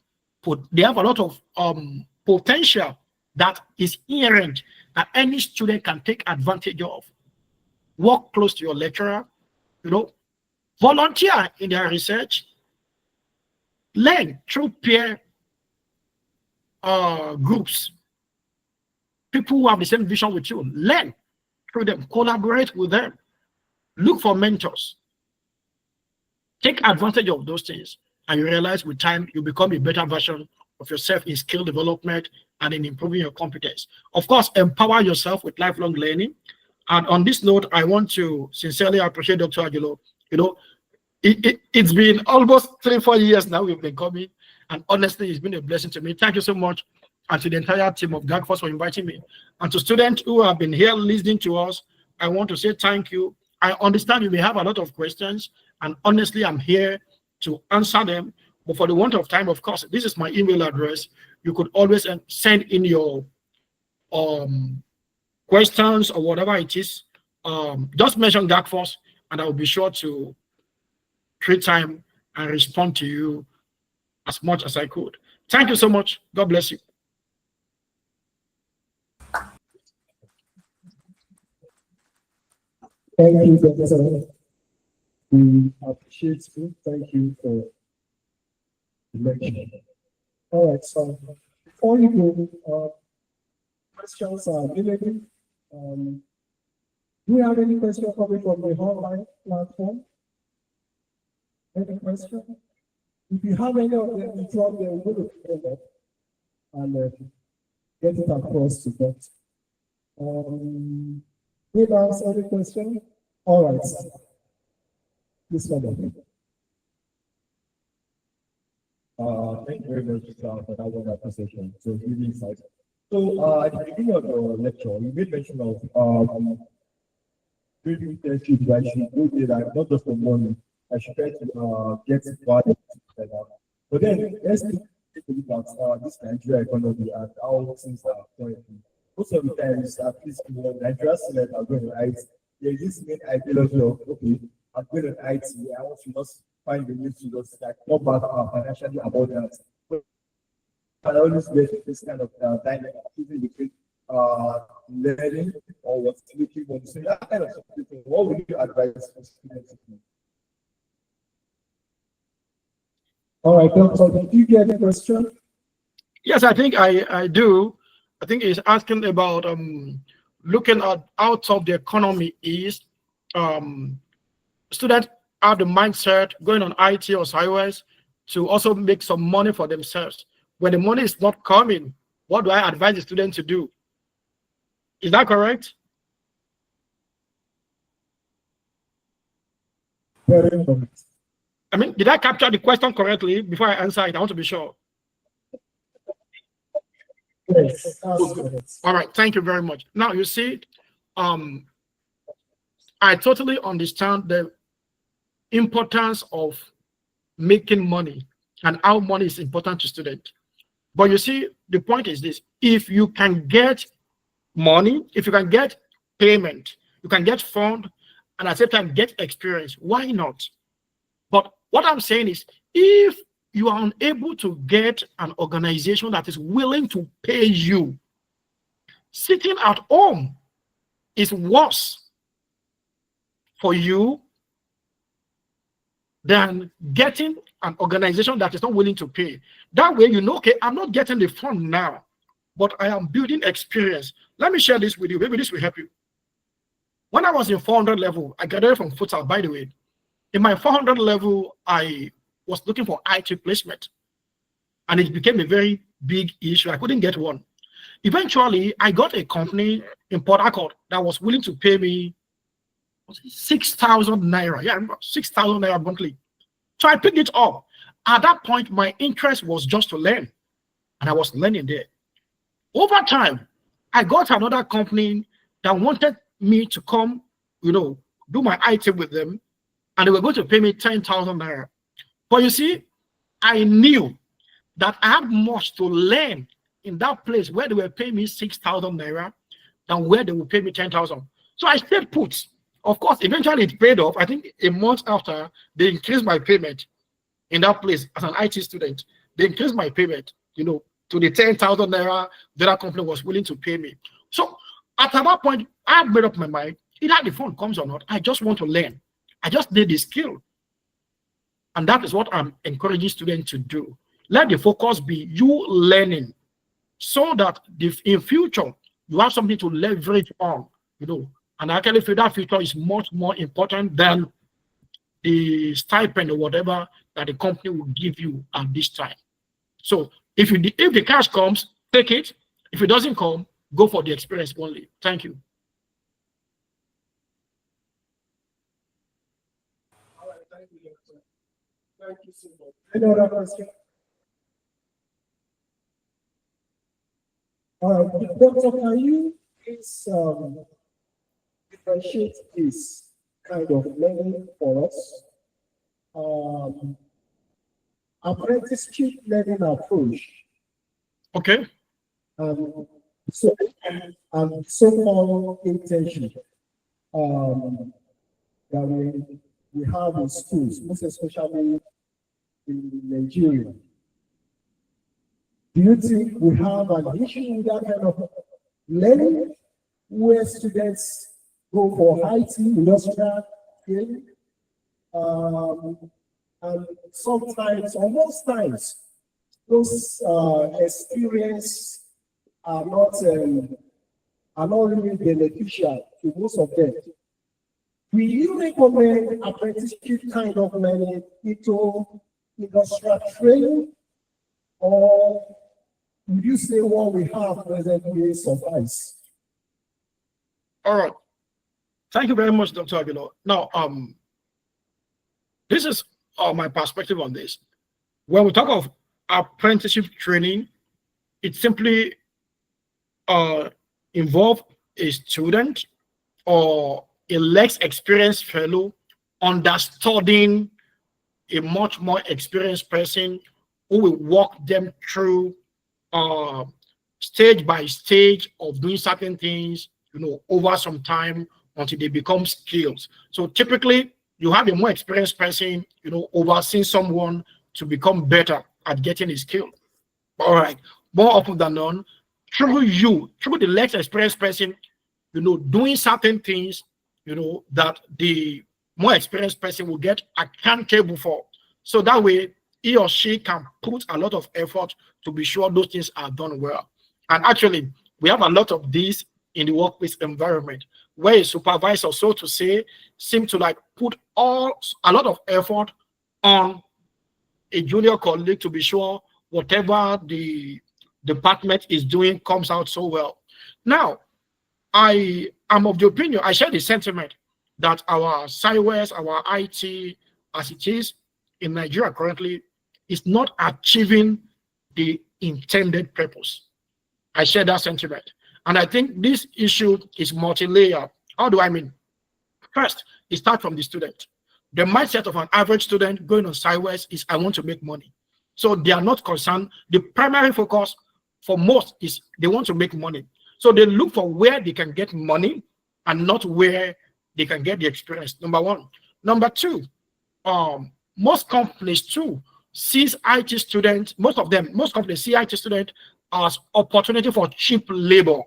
potential that is inherent that any student can take advantage of. Work close to your lecturer, volunteer in their research, learn through peer groups, people who have the same vision with you. Learn through them, collaborate with them, look for mentors, take advantage of those things, and you realize with time you become a better version of yourself in skill development and in improving your competence. Of course, empower yourself with lifelong learning. And on this note, I want to sincerely appreciate Dr. Agilo. It's been almost 3-4 years now we've been coming, and honestly, it's been a blessing to me. Thank you so much, and to the entire team of GACFOS for inviting me. And to students who have been here listening to us, I want to say thank you. I understand you may have a lot of questions, and honestly, I'm here to answer them. But for the want of time, of course, this is my email address. You could always send in your questions or whatever it is, just mention GACFOS and I will be sure to create time and respond to you as much as I could. Thank you so much. God bless you. Thank you, Doctor. We appreciate you. Thank you for the lecture. All right, so before you go, questions are available. Do you have any questions coming from the online platform? Any question? If you have any of them, you drop them, we'll look at them and get it across to them. Did I answer the question? All right. This one. Thank you very much for that wonderful presentation. So really exciting. So at the beginning of your lecture, you made mention of doing internship that you go there and not just for money. I should try to get value like that. But then let's take a look at this Nigeria economy and how things are currently. Most of the times, at least Nigeria students are going to IT. There's this main ideology of okay, I'm going to IT. I want to just find the way to just like come back financially about that. But I always get this kind of dynamic between learning or what's looking for. So that kind of situation, what would you advise for students to do? All right, Doctor, did you get the question? Yes, I think I do. I think he's asking about looking at how tough the economy is. Students have the mindset going on IT or SciWest to also make some money for themselves. When the money is not coming, what do I advise the student to do? Is that correct? Very correct. I mean, did I capture the question correctly before I answer it? I want to be sure. Yes, that's correct. All right, thank you very much. Now you see, I totally understand the importance of making money and how money is important to students. But you see, the point is this: if you can get money, if you can get payment, you can get fund, and at the same time get experience, why not? But what I'm saying is, if you are unable to get an organization that is willing to pay you, sitting at home is worse for you than getting an organization that is not willing to pay. That way, you know, okay, I'm not getting the fund now, but I am building experience. Let me share this with you. Maybe this will help you. When I was in 400 level, I graduated from futsal, by the way. In my 400 level, I was looking for IT placement, and it became a very big issue. I couldn't get one. Eventually, I got a company in Port Harcourt that was willing to pay me 6,000 naira. Yeah, 6,000 naira monthly. So I picked it up. At that point, my interest was just to learn, and I was learning there. Over time, I got another company that wanted me to come, you know, do my IT with them, and they were going to pay me 10,000 naira. But you see, I knew that I had much to learn in that place where they were paying me 6,000 naira than where they would pay me 10,000. So I stayed put. Of course, eventually it paid off. I think a month after, they increased my payment in that place as an IT student. They increased my payment, you know, to the 10,000 naira that company was willing to pay me. So at that point, I had made up my mind. Either the fund comes or not, I just want to learn. I just need the skill. And that is what I'm encouraging students to do. Let the focus be you learning, so that in future you have something to leverage on, you know. And I actually feel that future is much more important than the stipend or whatever that the company will give you at this time. So if the cash comes, take it. If it doesn't come, go for the experience only. Thank you. All right, thank you, Doctor. Thank you so much. Any other question? All right, Doctor, can you please differentiate this kind of learning for us? Apprenticeship learning approach. Okay. So, and so-called internship that we have in schools, most especially in Nigeria. Do you think we have an issue with that kind of learning where students go for IT, industrial training? And sometimes, or most times, those experience are not really beneficial to most of them. Will you recommend apprenticeship kind of learning into industrial training, or would you say what we have presently suffice? All right. Thank you very much, Dr. Aguilar. Now, this is my perspective on this. When we talk of apprenticeship training, it simply involve a student or a less experienced fellow understudying a much more experienced person who will walk them through stage by stage of doing certain things, over some time until they become skills. So typically, you have a more experienced person, overseeing someone to become better at getting a skill. All right. More often than not, through the less experienced person, doing certain things, that the more experienced person will get accountable for. So that way, he or she can put a lot of effort to be sure those things are done well. And actually, we have a lot of these in the workplace environment where a supervisor, so to say, seems to put a lot of effort on a junior colleague to be sure whatever the department is doing comes out so well. Now, I am of the opinion, I share the sentiment that our SciWest, our IT, as it is in Nigeria currently, is not achieving the intended purpose. I share that sentiment. And I think this issue is multi-layered. How do I mean? First, it starts from the student. The mindset of an average student going on SciWest is, I want to make money. So they are not concerned. The primary focus for most is they want to make money. So they look for where they can get money and not where they can get the experience. Number one. Number two, most companies too sees IT students, most companies see IT students as opportunity for cheap labor.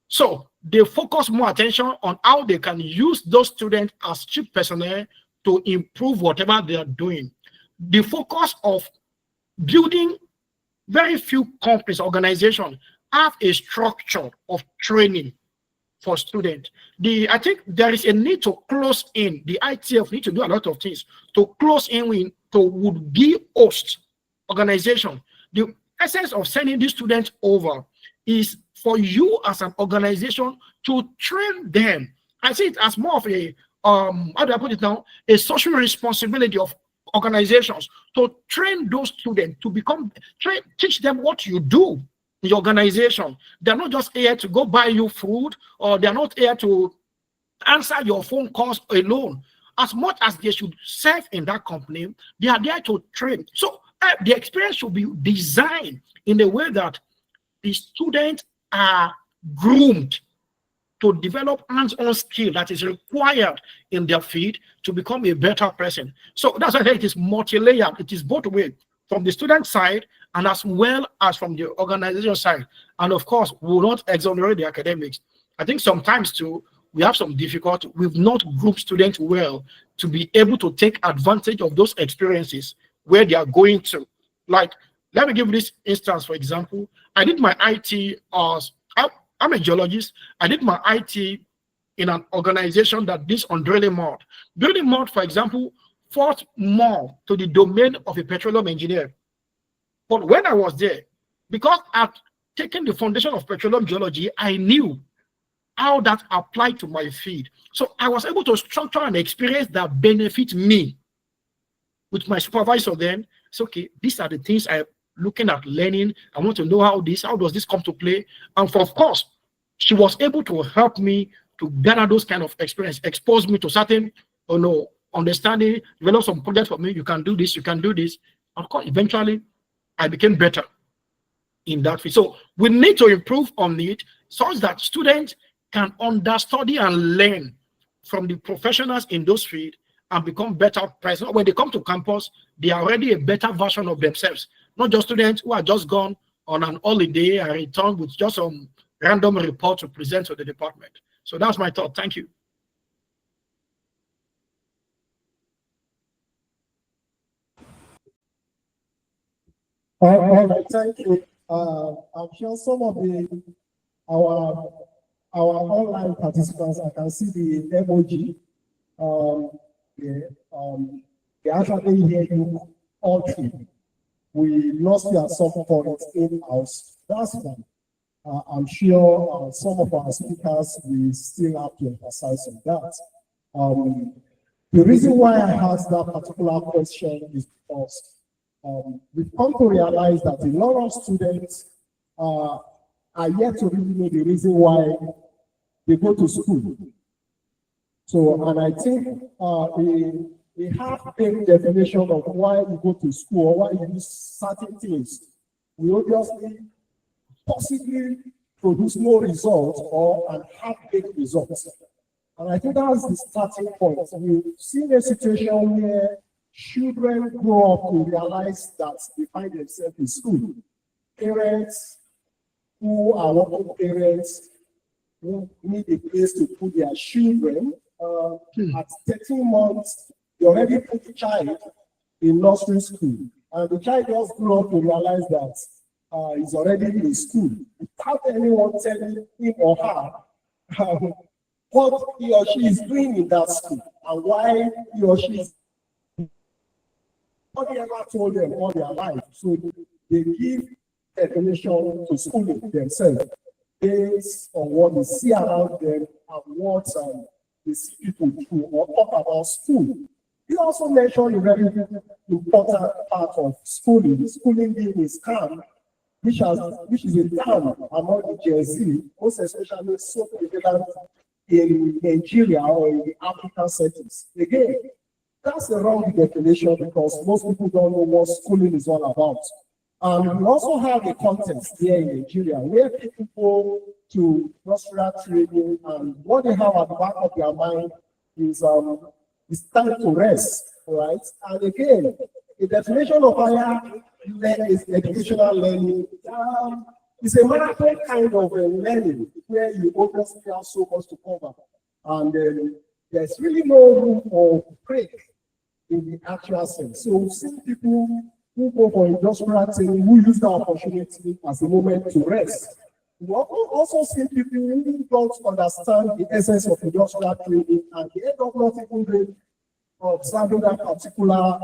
So they focus more attention on how they can use those students as cheap personnel to improve whatever they are doing. The focus of building, very few companies, organizations have a structure of training for students. I think there is a need to close in. The ITF need to do a lot of things to close in to would-be host organization. The essence of sending these students over is for you as an organization to train them. I see it as more of a how do I put it now? A social responsibility of organizations to train those students to teach them what you do in the organization. They're not just here to go buy you food, or they're not here to answer your phone calls alone. As much as they should serve in that company, they are there to train. So the experience should be designed in a way that the students are groomed to develop hands-on skill that is required in their field to become a better person. So that's why I think it is multi-layered. It is both ways, from the student side and as well as from the organization side. And of course, we will not exonerate the academics. I think sometimes too, we have some difficulty. We've not grouped students well to be able to take advantage of those experiences where they are going to. Like, let me give this instance, for example. I did my IT as I'm a geologist. I did my IT in an organization that this on drilling mud. Drilling mud, for example, falls more to the domain of a petroleum engineer. But when I was there, because I've taken the foundation of petroleum geology, I knew how that applied to my field. So I was able to structure an experience that benefits me. With my supervisor then, it's okay, these are the things I'm looking at learning. I want to know how does this come to play? And of course, she was able to help me to gather those kind of experience, expose me to certain, understanding, develop some projects for me. You can do this, you can do this. Of course, eventually, I became better in that field. So we need to improve on it such that students can understudy and learn from the professionals in those fields and become better persons. When they come to campus, they are already a better version of themselves, not just students who are just gone on an holiday and return with just some random report to present to the department. So that's my thought. Thank you. All right, thank you. I'm sure some of our online participants, I can see the emoji. They actually hear you all through. We lost you at some point in-house. That's fine. I'm sure some of our speakers will still have to emphasize on that. The reason why I asked that particular question is because we've come to realize that a lot of students are yet to really know the reason why they go to school. So, and I think a half-baked definition of why we go to school or why we do certain things, we obviously possibly produce no results or an half-baked results. And I think that's the starting point. We've seen a situation where children grow up to realize that they find themselves in school. Parents who are working parents who need a place to put their children. At 13 months, they already put the child in nursery school. And the child just grew up to realize that he's already in school without anyone telling him or her what he or she is doing in that school and why he or she is. Nobody ever told them all their life. So they give definition to schooling themselves based on what they see around them and what they see people do or talk about school. You also mentioned a very important part of schooling. Schooling being a scam, which is a term among the Gen Z, most especially so prevalent in Nigeria or in the African settings. Again, that's a wrong definition because most people don't know what schooling is all about. We also have a context here in Nigeria where people go to industrial training and what they have at the back of their mind is it's time to rest, right? And again, the definition of higher is educational learning. It's a marathon kind of a learning where you obviously have so much to cover. And there's really no room for break in the actual sense. So we've seen people who go for industrial training who use the opportunity as a moment to rest. We've also seen people who don't understand the essence of industrial training and they end up not even really observing that particular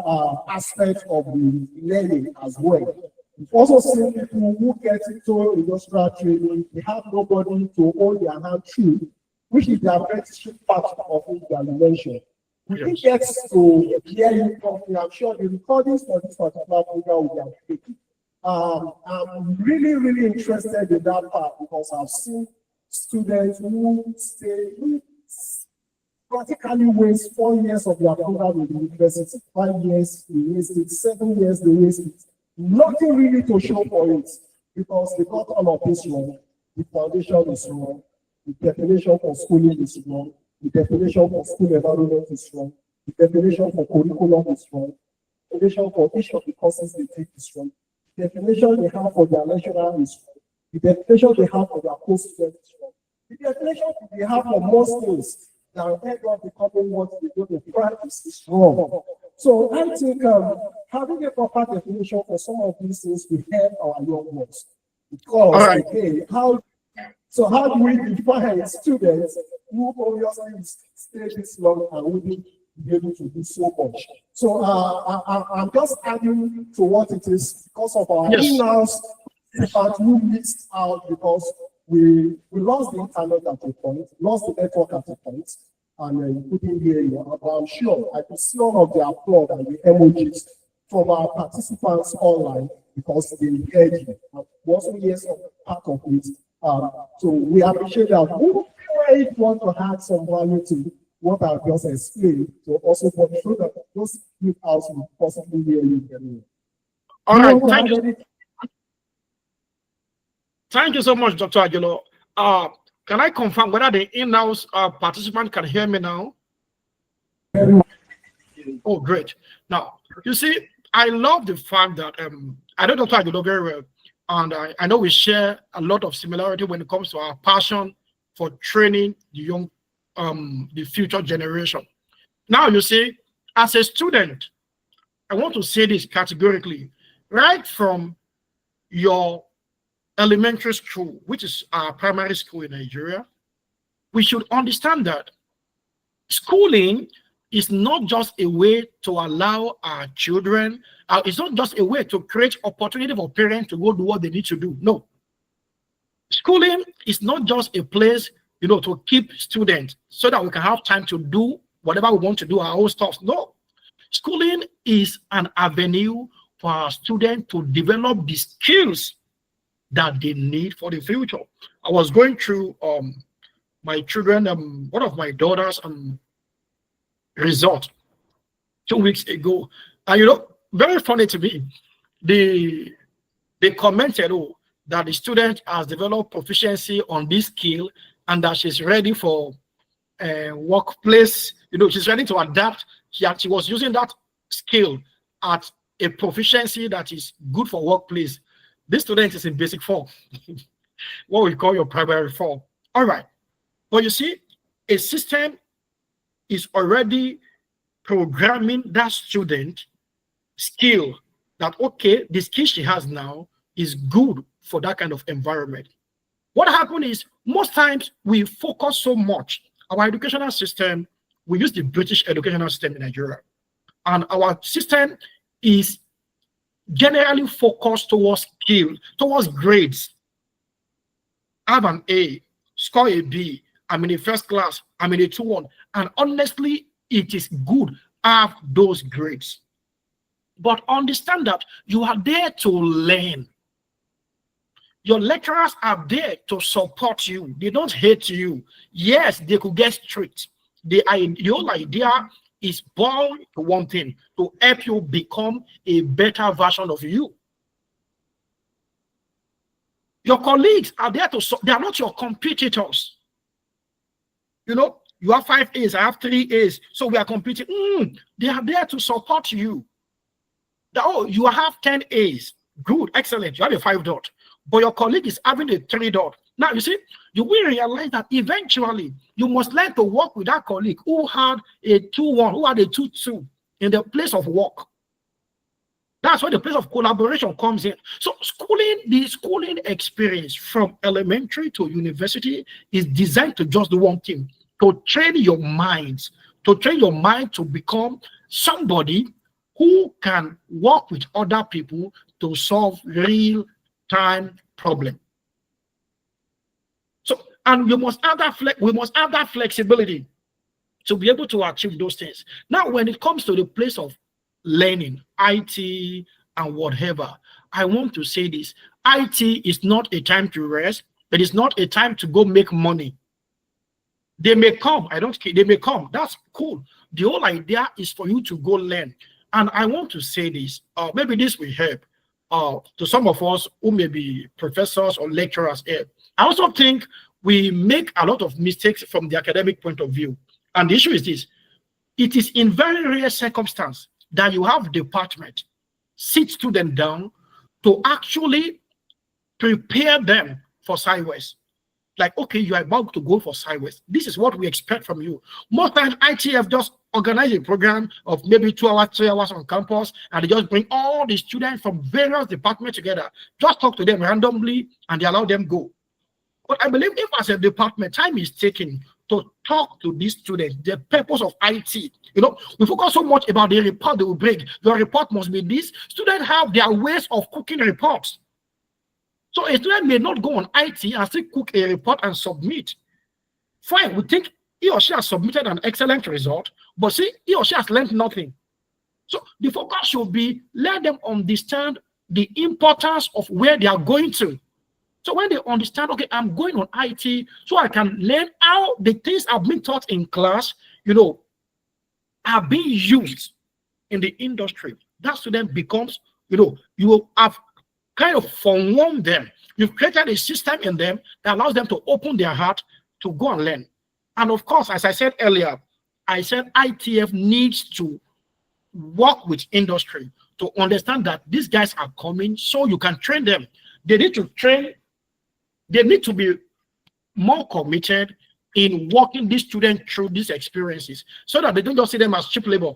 aspect of the learning as well. We've also seen people who get into industrial training, they have nobody to hold their hand through, which is the apprenticeship part of it that you mentioned. We didn't get to hear you talking. I'm sure the recordings for this particular program will be taken. I'm really, really interested in that part because I've seen students who practically waste 4 years of their program in the university, 5 years, they waste it, 7 years, they waste it. Nothing really to show for it because they got all of this wrong. The foundation is wrong. The definition for schooling is wrong. The definition for school environment is wrong. The definition for curriculum is wrong. The definition for each of the courses they take is wrong. The definition they have for their lecturer is wrong. The definition they have for their post-student is wrong. The definition they have for most things that end up becoming what they go to practice is wrong. So I think having a proper definition for some of these things will help our young ones. Because again, how do we define students who obviously stay this long and will be able to do so much? So I'm just adding to what it is because of our in-house part who missed out because we lost the internet at a point, lost the network at a point, and we couldn't hear you. But I'm sure I could see all of the applaud and the emojis from our participants online because they heard you. We also hear some part of it. So we appreciate that. Who might want to add some value to what I've just explained to also control that those people will possibly hear you very well. All right, thank you. Thank you so much, Dr. Aguilo. Can I confirm whether the in-house participant can hear me now? Oh, great. Now, you see, I love the fact that I know Dr. Aguilo very well, and I know we share a lot of similarity when it comes to our passion for training the young, the future generation. Now, you see, as a student, I want to say this categorically, right from your elementary school, which is our primary school in Nigeria, we should understand that schooling is not just a way to allow our children, it's not just a way to create opportunity for parents to go do what they need to do. No. Schooling is not just a place, to keep students so that we can have time to do whatever we want to do, our own stuff. No. Schooling is an avenue for our students to develop the skills that they need for the future. I was going through my children, one of my daughters result 2 weeks ago, and very funny to me, they commented that the student has developed proficiency on this skill and that she's ready for workplace. She's ready to adapt. She was using that skill at a proficiency that is good for workplace. This student is in basic 4, what we call your primary 4. All right. But you see, a system is already programming that student skill that, okay, the skill she has now is good for that kind of environment. What happened is most times we focus so much. Our educational system, we use the British educational system in Nigeria, and our system is generally focused towards skill, towards grades. Have an A, score a B, I'm in the first class, I'm in a 2-1. And honestly, it is good to have those grades. But understand that you are there to learn. Your lecturers are there to support you. They don't hate you. Yes, they could get strict. The whole idea is boiled to one thing, to help you become a better version of you. Your colleagues are there they are not your competitors. You have 5 A's, I have 3 A's, so we are competing. They are there to support you. You have 10 A's. Good, excellent. You have a 5 dot. But your colleague is having a 3 dot. Now, you see, you will realize that eventually you must learn to work with that colleague who had a 2-1, who had a 2-2 in the place of work. That's where the place of collaboration comes in. So the schooling experience from elementary to university is designed to just do one thing, to train your minds, to become somebody who can work with other people to solve real-time problems. So, and we must have that flexibility to be able to achieve those things. Now, when it comes to the place of learning, IT and whatever, I want to say this. IT is not a time to rest. It is not a time to go make money. They may come. I don't care. They may come. That's cool. The whole idea is for you to go learn. And I want to say this. Maybe this will help to some of us who may be professors or lecturers here. I also think we make a lot of mistakes from the academic point of view. And the issue is this. It is in very rare circumstance that you have department sit students down to actually prepare them for sideways. Like, okay, you are about to go for sideways. This is what we expect from you. Most times, ITF just organize a program of maybe 2 hours, 3 hours on campus, and they just bring all the students from various departments together. Just talk to them randomly, and they allow them go. But I believe if as a department, time is taken to talk to these students, the purpose of IT. We focus so much about the report they will bring. Your report must be this. Students have their ways of cooking reports. So a student may not go on IT and still cook a report and submit. Fine, we think he or she has submitted an excellent result, but see, he or she has learned nothing. So the focus should be let them understand the importance of where they are going to. So when they understand, okay, I'm going on IT, so I can learn how the things I've been taught in class, are being used in the industry. That student becomes, you have kind of forewarn them. You've created a system in them that allows them to open their heart to go and learn. And of course, as I said earlier, I said ITF needs to work with industry to understand that these guys are coming, so you can train them. They need to train, they need to be more committed in walking these students through these experiences so that they don't just see them as cheap labor.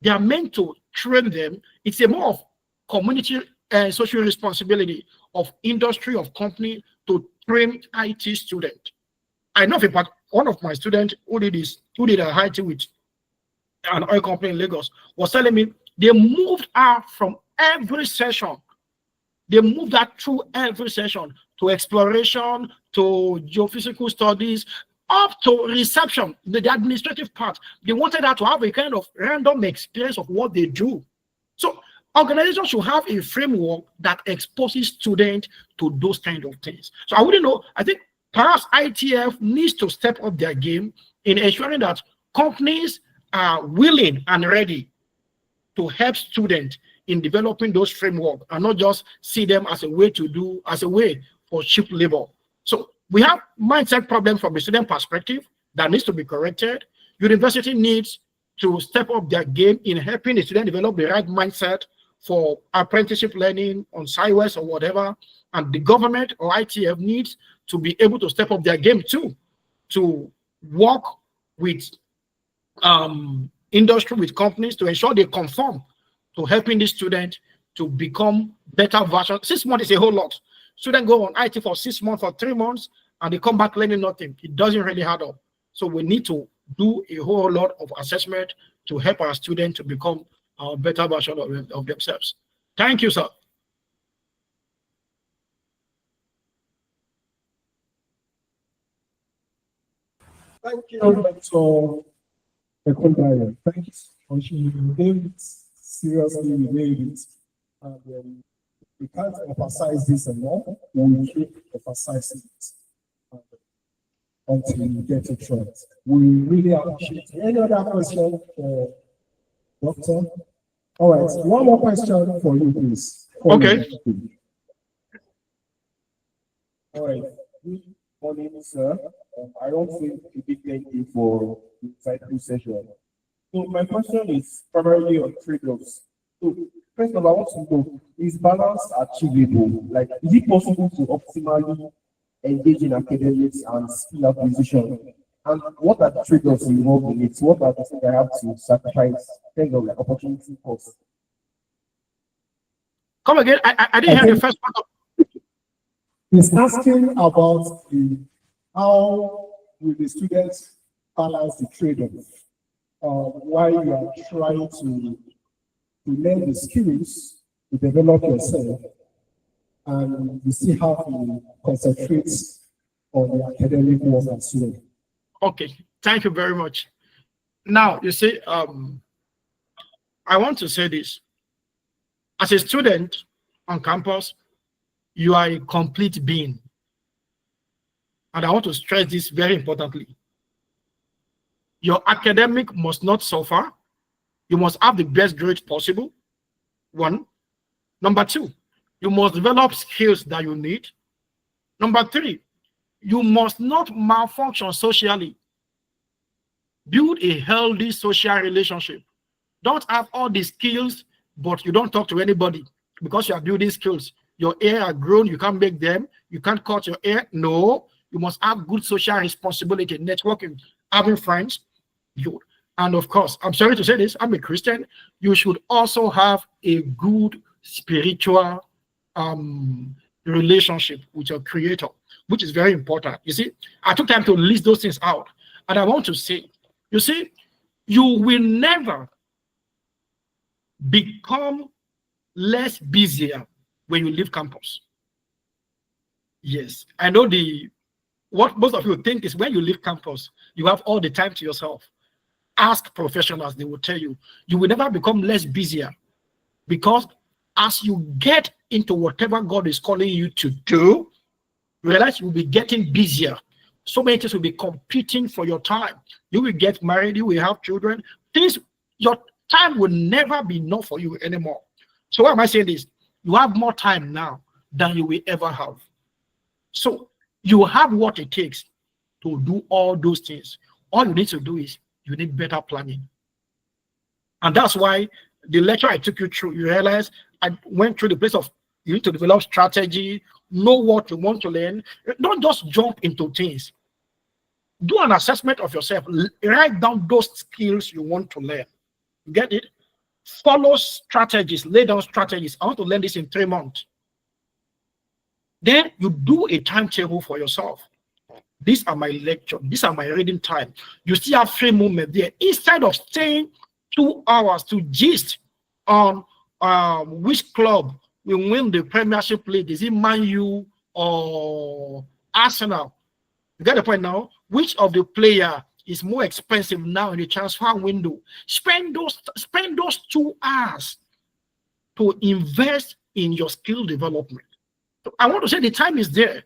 They are meant to train them. It's a more of community and social responsibility of industry, of company to train IT student. I know in fact, one of my students who did a IT with an oil company in Lagos was telling me they moved her from every session. They moved her through every session to exploration, to geophysical studies, up to reception, the administrative part. They wanted her to have a kind of random experience of what they do. So organizations should have a framework that exposes students to those kind of things. So I wouldn't know. I think perhaps ITF needs to step up their game in ensuring that companies are willing and ready to help students in developing those frameworks and not just see them as a way to do, as a way for cheap labor. So we have mindset problems from a student perspective that needs to be corrected. University needs to step up their game in helping the student develop the right mindset for apprenticeship learning on SciWest or whatever. And the government or ITF needs to be able to step up their game too, to work with industry, with companies to ensure they conform to helping the student to become better versions. 6 months is a whole lot. Students go on IT for 6 months, for 3 months, and they come back learning nothing. It doesn't really add up. So we need to do a whole lot of assessment to help our students to become a better version of themselves. Thank you, sir. Thank you, Dr. Ekundayo. Thanks for sharing. David, seriously, we need it. And we can't emphasize this enough. We keep emphasizing it until we get it right. We really appreciate it. Any other question for Doctor? All right, one more question for you, please. Okay. All right. Good morning, sir. I don't think a big thank you for the insightful session. So my question is primarily on trade-offs. So first of all, I want to know, is balance achievable? Like, is it possible to optimally engage in academics and skill acquisition? And what are the trade-offs involved in it? What are the things I have to sacrifice in terms of like opportunity cost? Come again. I didn't hear the first part of. He's asking about how will the students balance the trade-off while you are trying to learn the skills to develop yourself, and you still have to concentrate on the academic work as well. Okay, thank you very much. Now, you see, I want to say this. As a student on campus, you are a complete being. And I want to stress this very importantly. Your academic must not suffer. You must have the best grades possible. 1. Number 2, you must develop skills that you need. Number 3, you must not malfunction socially. Build a healthy social relationship. Don't have all the skills, but you don't talk to anybody because you are building skills. Your hair are grown, you can't make them, you can't cut your hair. No, you must have good social responsibility, networking, having friends. And of course, I'm sorry to say this, I'm a Christian. You should also have a good spiritual relationship with your creator, which is very important. You see, I took time to list those things out. And I want to say, you see, you will never become less busier when you leave campus. Yes, I know what most of you think is when you leave campus, you have all the time to yourself. Ask professionals, they will tell you, you will never become less busier, because as you get into whatever God is calling you to do, you realize you will be getting busier. So many things will be competing for your time. You will get married, you will have children. Your time will never be enough for you anymore. So why am I saying this? You have more time now than you will ever have. So you have what it takes to do all those things. All you need to do is you need better planning. And that's why the lecture I took you through, you realize I went through the place of you need to develop strategy, know what you want to learn. Don't just jump into things. Do an assessment of yourself. Write down those skills you want to learn. Get it? Follow strategies, lay down strategies. I want to learn this in 3 months. Then you do a timetable for yourself. These are my lecture. These are my reading time. You still have free movement there. Instead of staying 2 hours to gist on which club will win the Premiership League, is it Man U or Arsenal? You get the point now? Which of the player is more expensive now in the transfer window? Spend those 2 hours to invest in your skill development. So I want to say the time is there.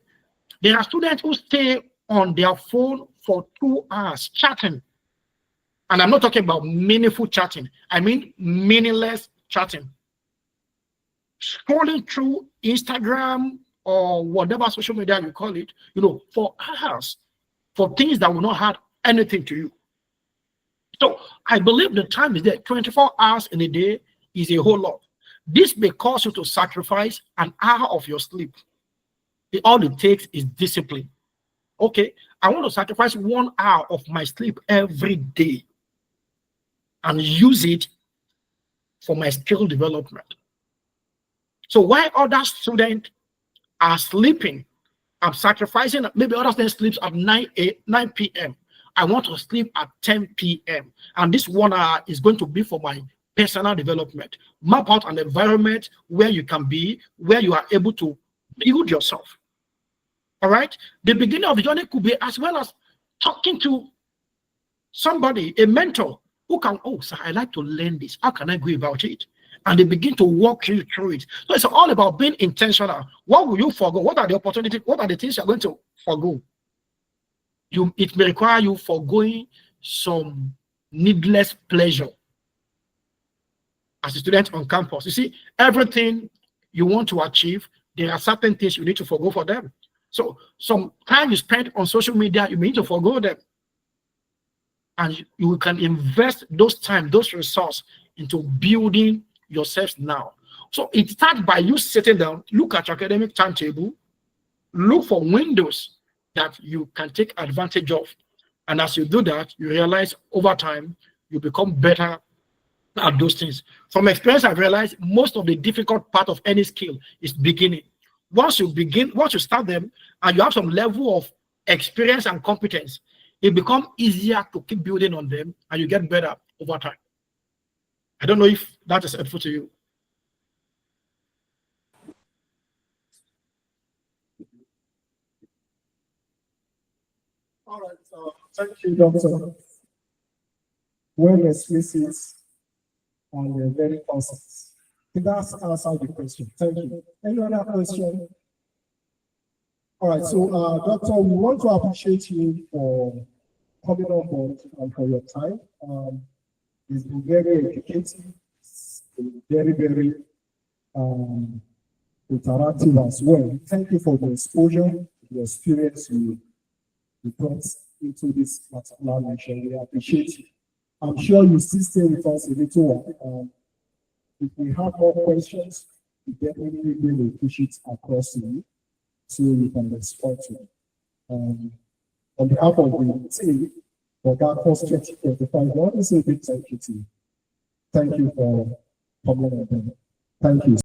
There are students who stay on their phone for 2 hours chatting. And I'm not talking about meaningful chatting. I mean meaningless chatting. Scrolling through Instagram or whatever social media you call it, for hours, for things that will not add anything to you. So I believe the time is there. 24 hours in a day is a whole lot. This may cause you to sacrifice an hour of your sleep. All it takes is discipline. Okay, I want to sacrifice 1 hour of my sleep every day and use it for my skill development. So while other students are sleeping, I'm sacrificing. Maybe other students sleep at 9 p.m. I want to sleep at 10 p.m. And this 1 hour is going to be for my personal development. Map out an environment where you can be, where you are able to build yourself. All right? The beginning of the journey could be as well as talking to somebody, a mentor, who can, sir, I like to learn this. How can I go about it? And they begin to walk you through it. So it's all about being intentional. What will you forgo? What are the opportunities? What are the things you're going to forgo? It may require you forgoing some needless pleasure as a student on campus. You see, everything you want to achieve, there are certain things you need to forgo for them. So some time you spend on social media, you need to forgo them. And you can invest those time, those resources into building yourself now. So it starts by you sitting down, look at your academic timetable, look for windows that you can take advantage of. And as you do that, you realize over time, you become better at those things. From experience, I've realized most of the difficult part of any skill is beginning. Once you start them and you have some level of experience and competence, it becomes easier to keep building on them and you get better over time. I don't know if that is helpful to you. All right, thank you, Doctor. Well explicit and very concise. That's answered the question. Thank you. Any other question? All right, so Doctor, we want to appreciate you for coming on board and for your time. It's been very educative, it's been very, very interactive as well. Thank you for the exposure, the experience you brought into this particular lecture. We appreciate you. I'm sure you still stay with us a little while. If we have more questions, we definitely will push it across to you so you can respond to it. On behalf of the team for GACFOS 2025, I want to say a big thank you to you. Thank you for coming on. Thank you.